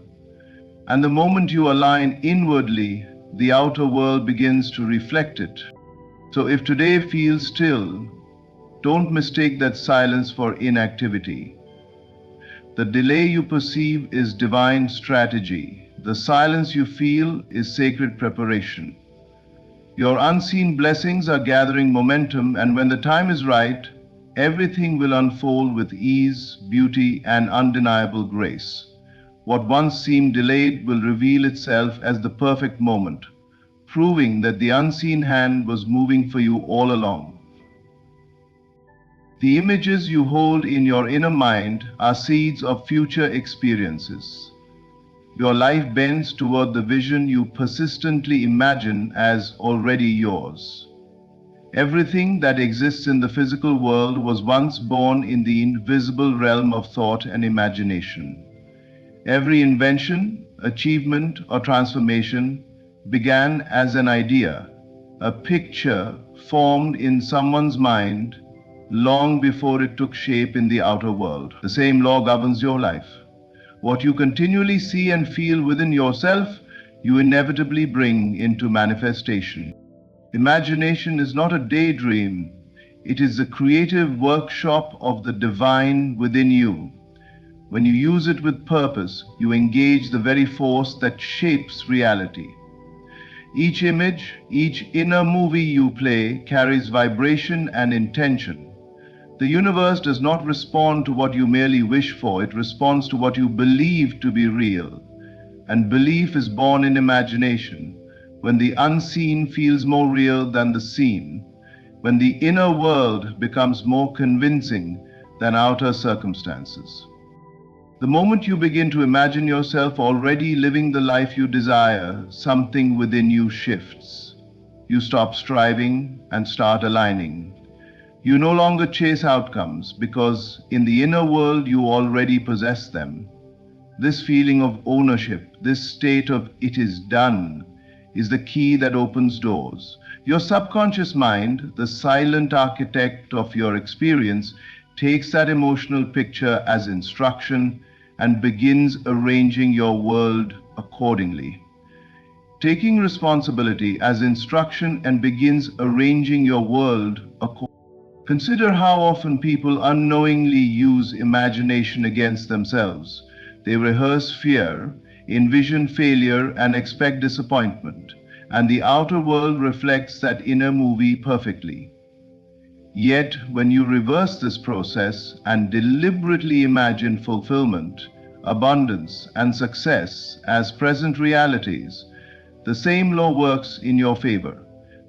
and the moment you align inwardly, the outer world begins to reflect it. So if today feels still, don't mistake that silence for inactivity. The delay you perceive is divine strategy. The silence you feel is sacred preparation. Your unseen blessings are gathering momentum, and when the time is right, everything will unfold with ease, beauty, and undeniable grace. What once seemed delayed will reveal itself as the perfect moment, proving that the unseen hand was moving for you all along. The images you hold in your inner mind are seeds of future experiences. Your life bends toward the vision you persistently imagine as already yours. Everything that exists in the physical world was once born in the invisible realm of thought and imagination. Every invention, achievement, or transformation began as an idea, a picture formed in someone's mind long before it took shape in the outer world. The same law governs your life. What you continually see and feel within yourself, you inevitably bring into manifestation. Imagination is not a daydream, it is the creative workshop of the divine within you. When you use it with purpose, you engage the very force that shapes reality. Each image, each inner movie you play carries vibration and intention. The universe does not respond to what you merely wish for, it responds to what you believe to be real. And belief is born in imagination, when the unseen feels more real than the seen, when the inner world becomes more convincing than outer circumstances. The moment you begin to imagine yourself already living the life you desire, something within you shifts. You stop striving and start aligning. You no longer chase outcomes because in the inner world you already possess them. This feeling of ownership, this state of it is done, is the key that opens doors. Your subconscious mind, the silent architect of your experience, takes that emotional picture as instruction and begins arranging your world accordingly. Taking responsibility as instruction and begins arranging your world accordingly. Consider how often people unknowingly use imagination against themselves. They rehearse fear, envision failure, and expect disappointment, and the outer world reflects that inner movie perfectly. Yet, when you reverse this process and deliberately imagine fulfillment, abundance, and success as present realities, the same law works in your favor.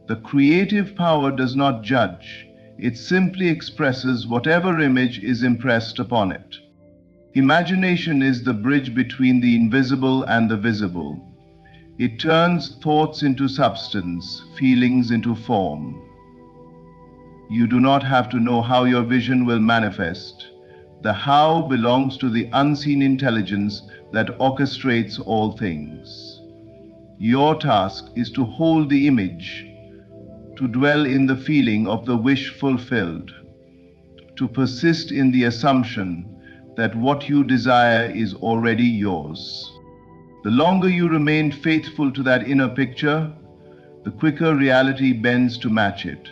The creative power does not judge. It simply expresses whatever image is impressed upon it. Imagination is the bridge between the invisible and the visible. It turns thoughts into substance, feelings into form. You do not have to know how your vision will manifest. The how belongs to the unseen intelligence that orchestrates all things. Your task is to hold the image, to dwell in the feeling of the wish fulfilled, to persist in the assumption that what you desire is already yours. The longer you remain faithful to that inner picture, the quicker reality bends to match it.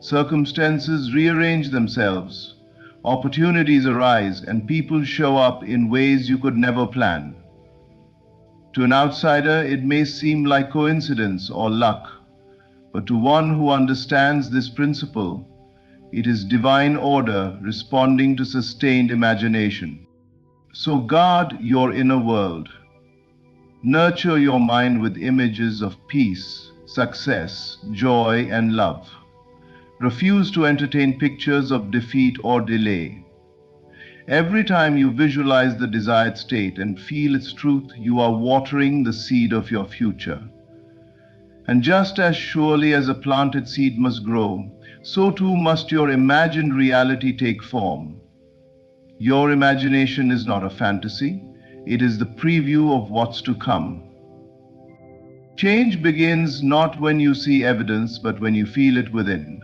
Circumstances rearrange themselves, opportunities arise, and people show up in ways you could never plan. To an outsider, it may seem like coincidence or luck, but to one who understands this principle, it is divine order responding to sustained imagination. So guard your inner world. Nurture your mind with images of peace, success, joy, and love. Refuse to entertain pictures of defeat or delay. Every time you visualize the desired state and feel its truth, you are watering the seed of your future. And just as surely as a planted seed must grow, so too must your imagined reality take form. Your imagination is not a fantasy, it is the preview of what's to come. Change begins not when you see evidence, but when you feel it within.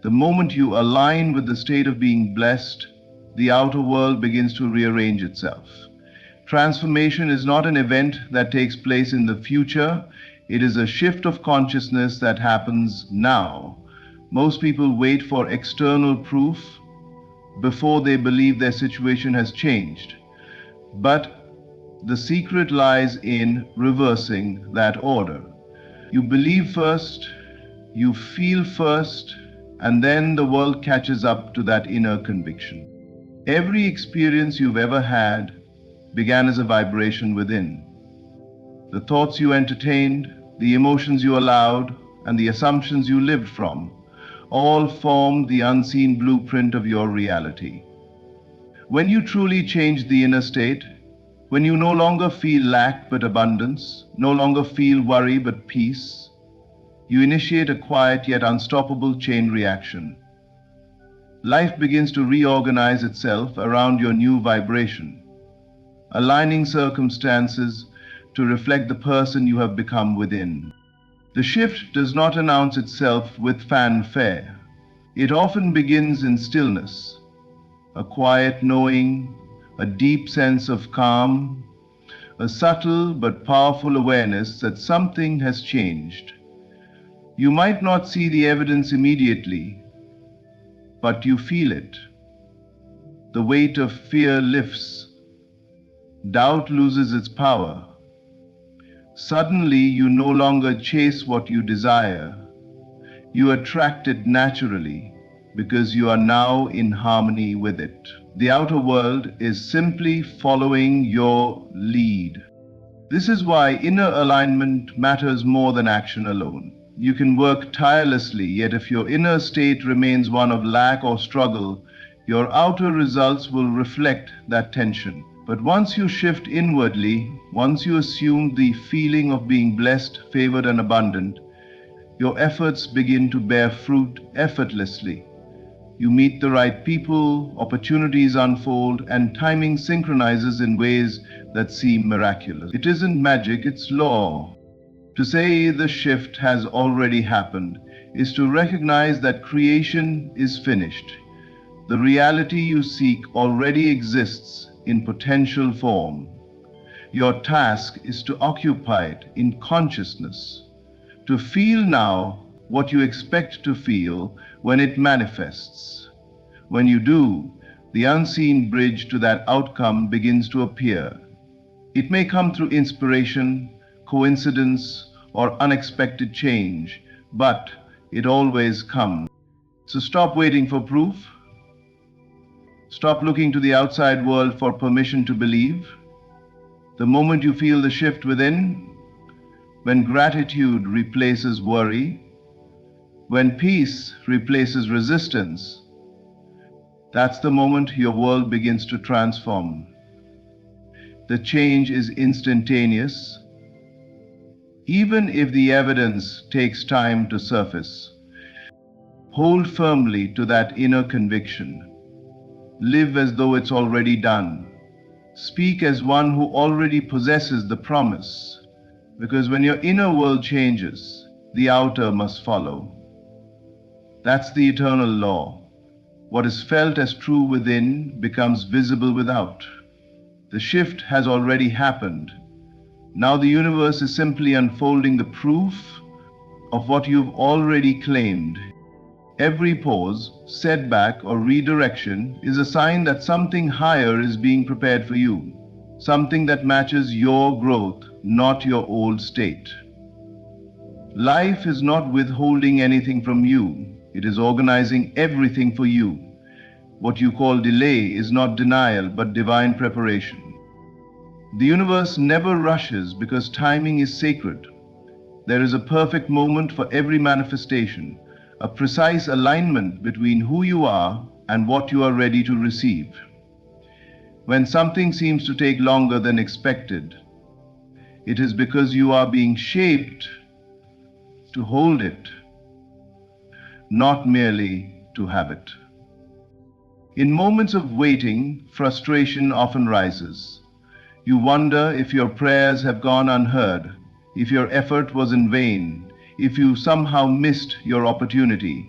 The moment you align with the state of being blessed, the outer world begins to rearrange itself. Transformation is not an event that takes place in the future, it is a shift of consciousness that happens now. Most people wait for external proof before they believe their situation has changed. But the secret lies in reversing that order. You believe first, you feel first, and then the world catches up to that inner conviction. Every experience you've ever had began as a vibration within. The thoughts you entertained, the emotions you allowed, and the assumptions you lived from all formed the unseen blueprint of your reality. When you truly change the inner state, when you no longer feel lack but abundance, no longer feel worry but peace, you initiate a quiet yet unstoppable chain reaction. Life begins to reorganize itself around your new vibration, aligning circumstances to reflect the person you have become within. The shift does not announce itself with fanfare. It often begins in stillness, a quiet knowing, a deep sense of calm, a subtle but powerful awareness that something has changed. You might not see the evidence immediately, but you feel it. The weight of fear lifts. Doubt loses its power. Suddenly, you no longer chase what you desire. You attract it naturally because you are now in harmony with it. The outer world is simply following your lead. This is why inner alignment matters more than action alone. You can work tirelessly, yet if your inner state remains one of lack or struggle, your outer results will reflect that tension. But once you shift inwardly, once you assume the feeling of being blessed, favored, and abundant, your efforts begin to bear fruit effortlessly. You meet the right people, opportunities unfold, and timing synchronizes in ways that seem miraculous. It isn't magic, it's law. To say the shift has already happened is to recognize that creation is finished. The reality you seek already exists in potential form. Your task is to occupy it in consciousness, to feel now what you expect to feel when it manifests. When you do, the unseen bridge to that outcome begins to appear. It may come through inspiration, coincidence, or unexpected change, but it always comes. So stop waiting for proof. Stop looking to the outside world for permission to believe. The moment you feel the shift within, when gratitude replaces worry, when peace replaces resistance, that's the moment your world begins to transform. The change is instantaneous, even if the evidence takes time to surface. Hold firmly to that inner conviction. Live as though it's already done. Speak as one who already possesses the promise. Because when your inner world changes, the outer must follow. That's the eternal law. What is felt as true within becomes visible without. The shift has already happened. Now the universe is simply unfolding the proof of what you've already claimed. Every pause, setback, or redirection is a sign that something higher is being prepared for you. Something that matches your growth, not your old state. Life is not withholding anything from you. It is organizing everything for you. What you call delay is not denial, but divine preparation. The universe never rushes because timing is sacred. There is a perfect moment for every manifestation, a precise alignment between who you are and what you are ready to receive. When something seems to take longer than expected, it is because you are being shaped to hold it, not merely to have it. In moments of waiting, frustration often rises. You wonder if your prayers have gone unheard, if your effort was in vain, if you somehow missed your opportunity.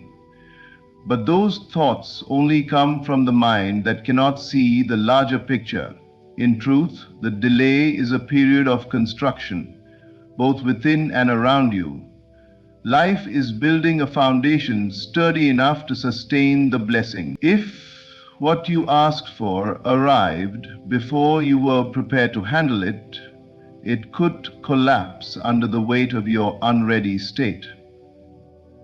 But those thoughts only come from the mind that cannot see the larger picture. In truth, the delay is a period of construction, both within and around you. Life is building a foundation sturdy enough to sustain the blessing. If what you asked for arrived before you were prepared to handle it, it could collapse under the weight of your unready state.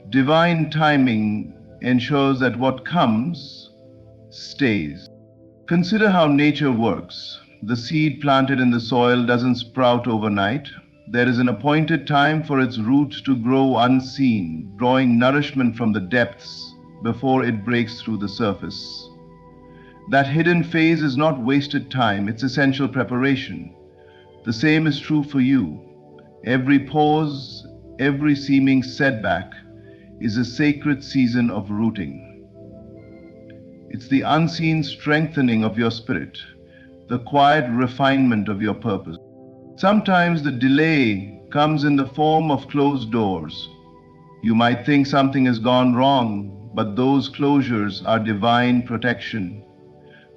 Divine timing ensures that what comes stays. Consider how nature works. The seed planted in the soil doesn't sprout overnight. There is an appointed time for its roots to grow unseen, drawing nourishment from the depths before it breaks through the surface. That hidden phase is not wasted time, it's essential preparation. The same is true for you. Every pause, every seeming setback is a sacred season of rooting. It's the unseen strengthening of your spirit, the quiet refinement of your purpose. Sometimes the delay comes in the form of closed doors. You might think something has gone wrong, but those closures are divine protection.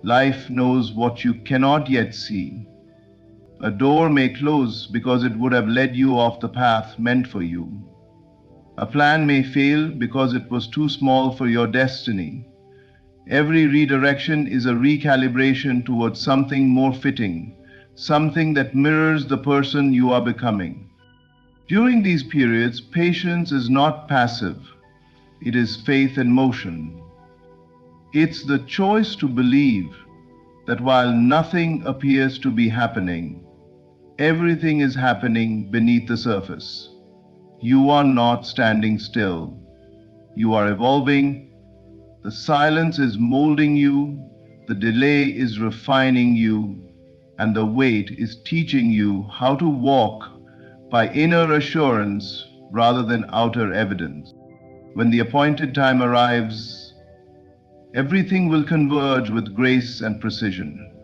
Life knows what you cannot yet see. A door may close because it would have led you off the path meant for you. A plan may fail because it was too small for your destiny. Every redirection is a recalibration towards something more fitting, something that mirrors the person you are becoming. During these periods, patience is not passive, it is faith in motion. It's the choice to believe that while nothing appears to be happening, everything is happening beneath the surface. You are not standing still. You are evolving. The silence is molding you. The delay is refining you. And the wait is teaching you how to walk by inner assurance rather than outer evidence. When the appointed time arrives, everything will converge with grace and precision.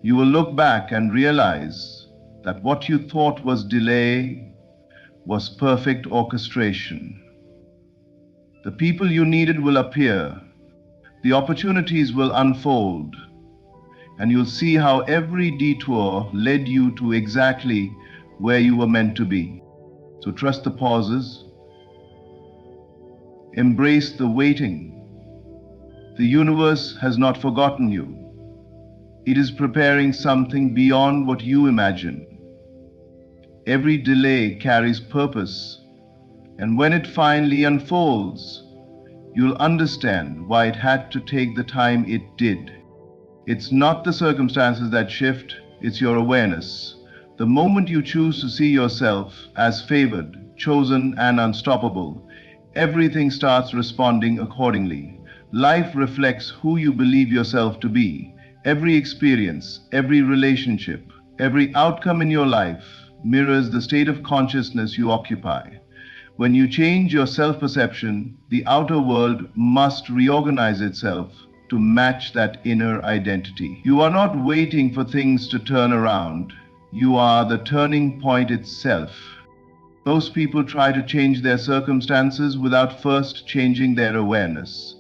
You will look back and realize that what you thought was delay was perfect orchestration. The people you needed will appear, the opportunities will unfold, and you'll see how every detour led you to exactly where you were meant to be. So trust the pauses, embrace the waiting. The universe has not forgotten you. It is preparing something beyond what you imagine. Every delay carries purpose, and when it finally unfolds, you'll understand why it had to take the time it did. It's not the circumstances that shift, it's your awareness. The moment you choose to see yourself as favored, chosen, and unstoppable, everything starts responding accordingly. Life reflects who you believe yourself to be. Every experience, every relationship, every outcome in your life mirrors the state of consciousness you occupy. When you change your self-perception, the outer world must reorganize itself to match that inner identity. You are not waiting for things to turn around. You are the turning point itself. Most people try to change their circumstances without first changing their awareness.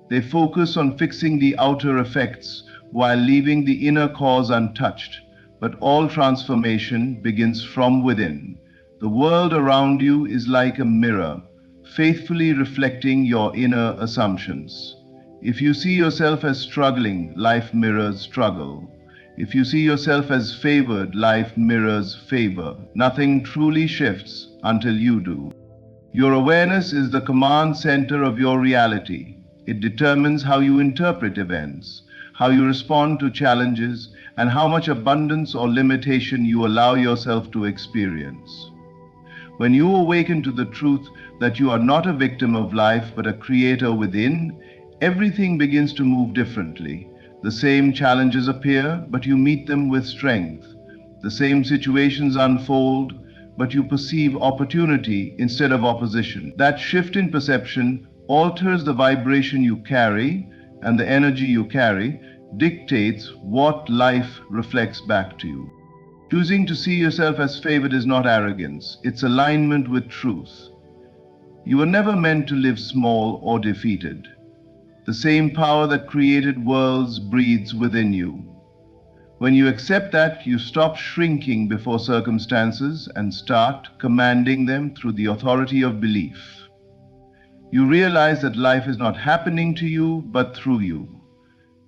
They focus on fixing the outer effects while leaving the inner cause untouched. But all transformation begins from within. The world around you is like a mirror, faithfully reflecting your inner assumptions. If you see yourself as struggling, life mirrors struggle. If you see yourself as favored, life mirrors favor. Nothing truly shifts until you do. Your awareness is the command center of your reality. It determines how you interpret events, how you respond to challenges, and how much abundance or limitation you allow yourself to experience. When you awaken to the truth that you are not a victim of life but a creator within, everything begins to move differently. The same challenges appear, but you meet them with strength. The same situations unfold, but you perceive opportunity instead of opposition. That shift in perception alters the vibration you carry, and the energy you carry dictates what life reflects back to you. Choosing to see yourself as favored is not arrogance, it's alignment with truth. You were never meant to live small or defeated. The same power that created worlds breathes within you. When you accept that, you stop shrinking before circumstances and start commanding them through the authority of belief. You realize that life is not happening to you, but through you.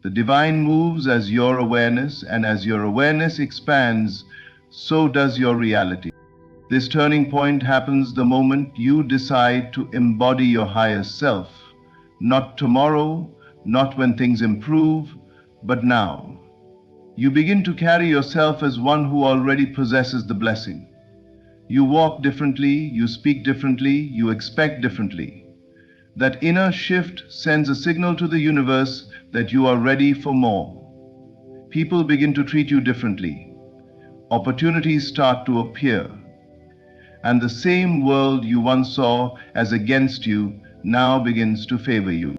The divine moves as your awareness, and as your awareness expands, so does your reality. This turning point happens the moment you decide to embody your higher self. Not tomorrow, not when things improve, but now. You begin to carry yourself as one who already possesses the blessing. You walk differently, you speak differently, you expect differently. That inner shift sends a signal to the universe that you are ready for more. People begin to treat you differently. Opportunities start to appear. And the same world you once saw as against you now begins to favor you.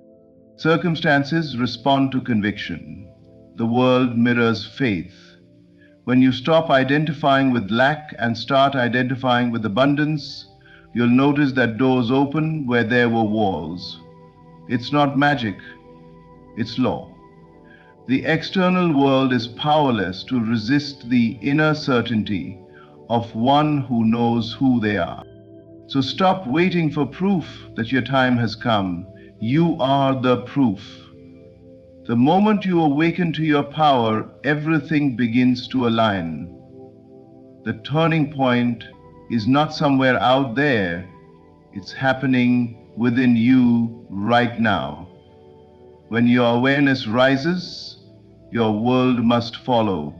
Circumstances respond to conviction. The world mirrors faith. When you stop identifying with lack and start identifying with abundance, you'll notice that doors open where there were walls. It's not magic, it's law. The external world is powerless to resist the inner certainty of one who knows who they are. So stop waiting for proof that your time has come. You are the proof. The moment you awaken to your power, everything begins to align. The turning point is not somewhere out there, it's happening within you right now. When your awareness rises, your world must follow.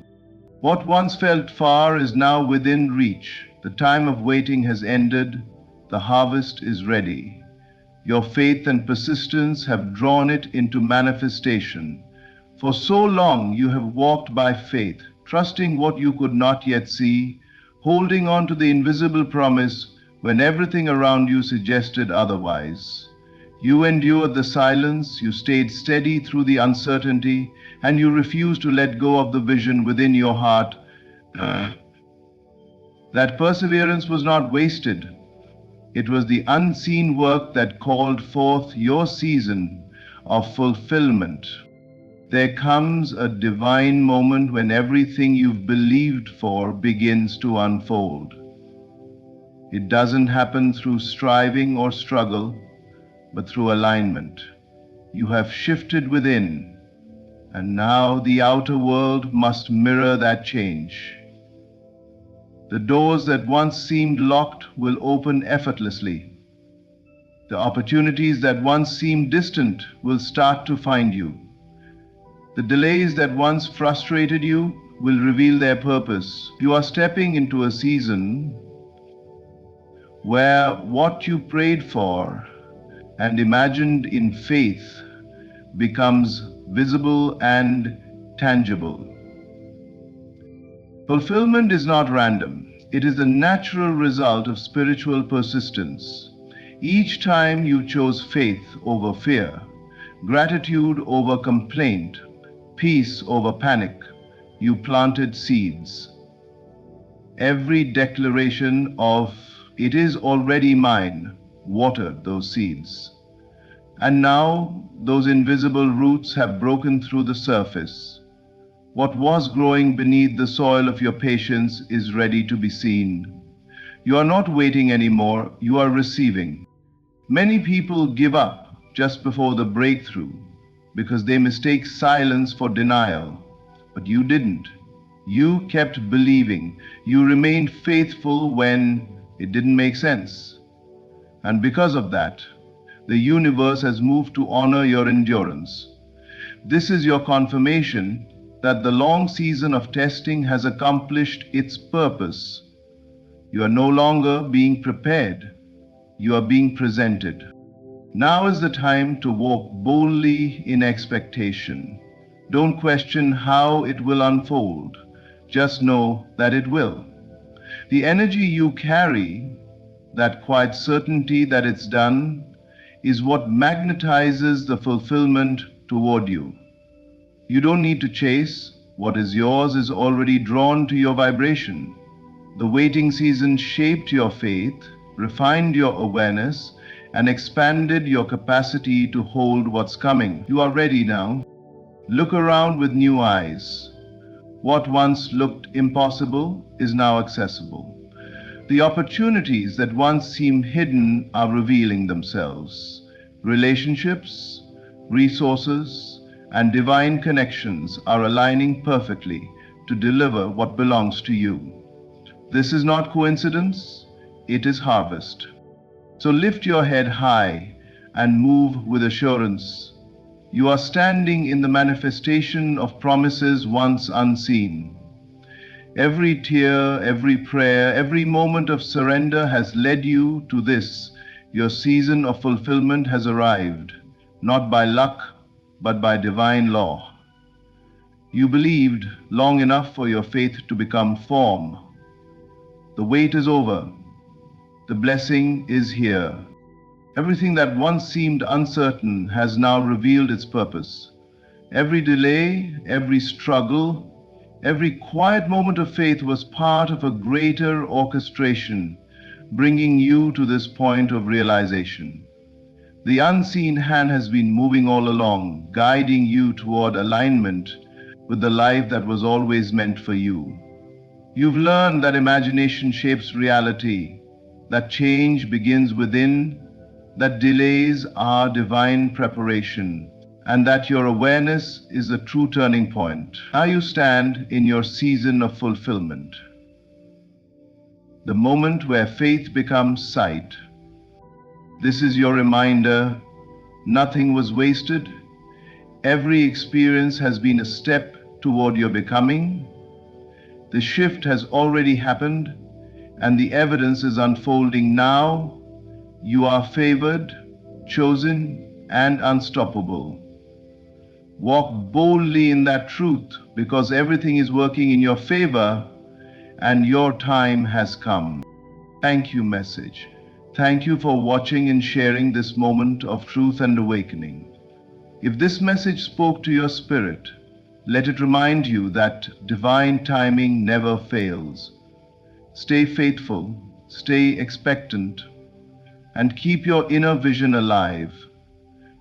What once felt far is now within reach. The time of waiting has ended, the harvest is ready. Your faith and persistence have drawn it into manifestation. For so long you have walked by faith, trusting what you could not yet see, holding on to the invisible promise when everything around you suggested otherwise. You endured the silence, you stayed steady through the uncertainty, and you refused to let go of the vision within your heart. That perseverance was not wasted. It was the unseen work that called forth your season of fulfillment. There comes a divine moment when everything you've believed for begins to unfold. It doesn't happen through striving or struggle, but through alignment. You have shifted within, and now the outer world must mirror that change. The doors that once seemed locked will open effortlessly. The opportunities that once seemed distant will start to find you. The delays that once frustrated you will reveal their purpose. You are stepping into a season where what you prayed for and imagined in faith becomes visible and tangible. Fulfillment is not random. It is the natural result of spiritual persistence. Each time you chose faith over fear, gratitude over complaint, peace over panic, you planted seeds. Every declaration of "it is already mine" watered those seeds. And now those invisible roots have broken through the surface. What was growing beneath the soil of your patience is ready to be seen. You are not waiting anymore, you are receiving. Many people give up just before the breakthrough because they mistake silence for denial. But you didn't. You kept believing. You remained faithful when it didn't make sense. And because of that, the universe has moved to honor your endurance. This is your confirmation that the long season of testing has accomplished its purpose. You are no longer being prepared, you are being presented. Now is the time to walk boldly in expectation. Don't question how it will unfold. Just know that it will. The energy you carry, that quiet certainty that it's done, is what magnetizes the fulfillment toward you. You don't need to chase. What is yours is already drawn to your vibration. The waiting season shaped your faith, refined your awareness, and expanded your capacity to hold what's coming. You are ready now. Look around with new eyes. What once looked impossible is now accessible. The opportunities that once seemed hidden are revealing themselves. Relationships, resources, and divine connections are aligning perfectly to deliver what belongs to you. This is not coincidence, it is harvest. So lift your head high and move with assurance. You are standing in the manifestation of promises once unseen. Every tear, every prayer, every moment of surrender has led you to this. Your season of fulfillment has arrived, not by luck, but by divine law. You believed long enough for your faith to become form. The wait is over. The blessing is here. Everything that once seemed uncertain has now revealed its purpose. Every delay, every struggle, every quiet moment of faith was part of a greater orchestration, bringing you to this point of realization. The unseen hand has been moving all along, guiding you toward alignment with the life that was always meant for you. You've learned that imagination shapes reality, that change begins within, that delays are divine preparation, and that your awareness is the true turning point. Now you stand in your season of fulfillment, the moment where faith becomes sight. This is your reminder: nothing was wasted. Every experience has been a step toward your becoming. The shift has already happened, and the evidence is unfolding now. You are favored, chosen, and unstoppable. Walk boldly in that truth, because everything is working in your favor and your time has come. Thank you, message. Thank you for watching and sharing this moment of truth and awakening. If this message spoke to your spirit, let it remind you that divine timing never fails. Stay faithful, stay expectant, and keep your inner vision alive,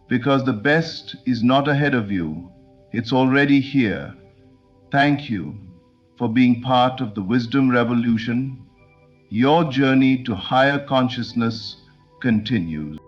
because the best is not ahead of you, it's already here. Thank you for being part of the Wisdom Revolution. Your journey to higher consciousness continues.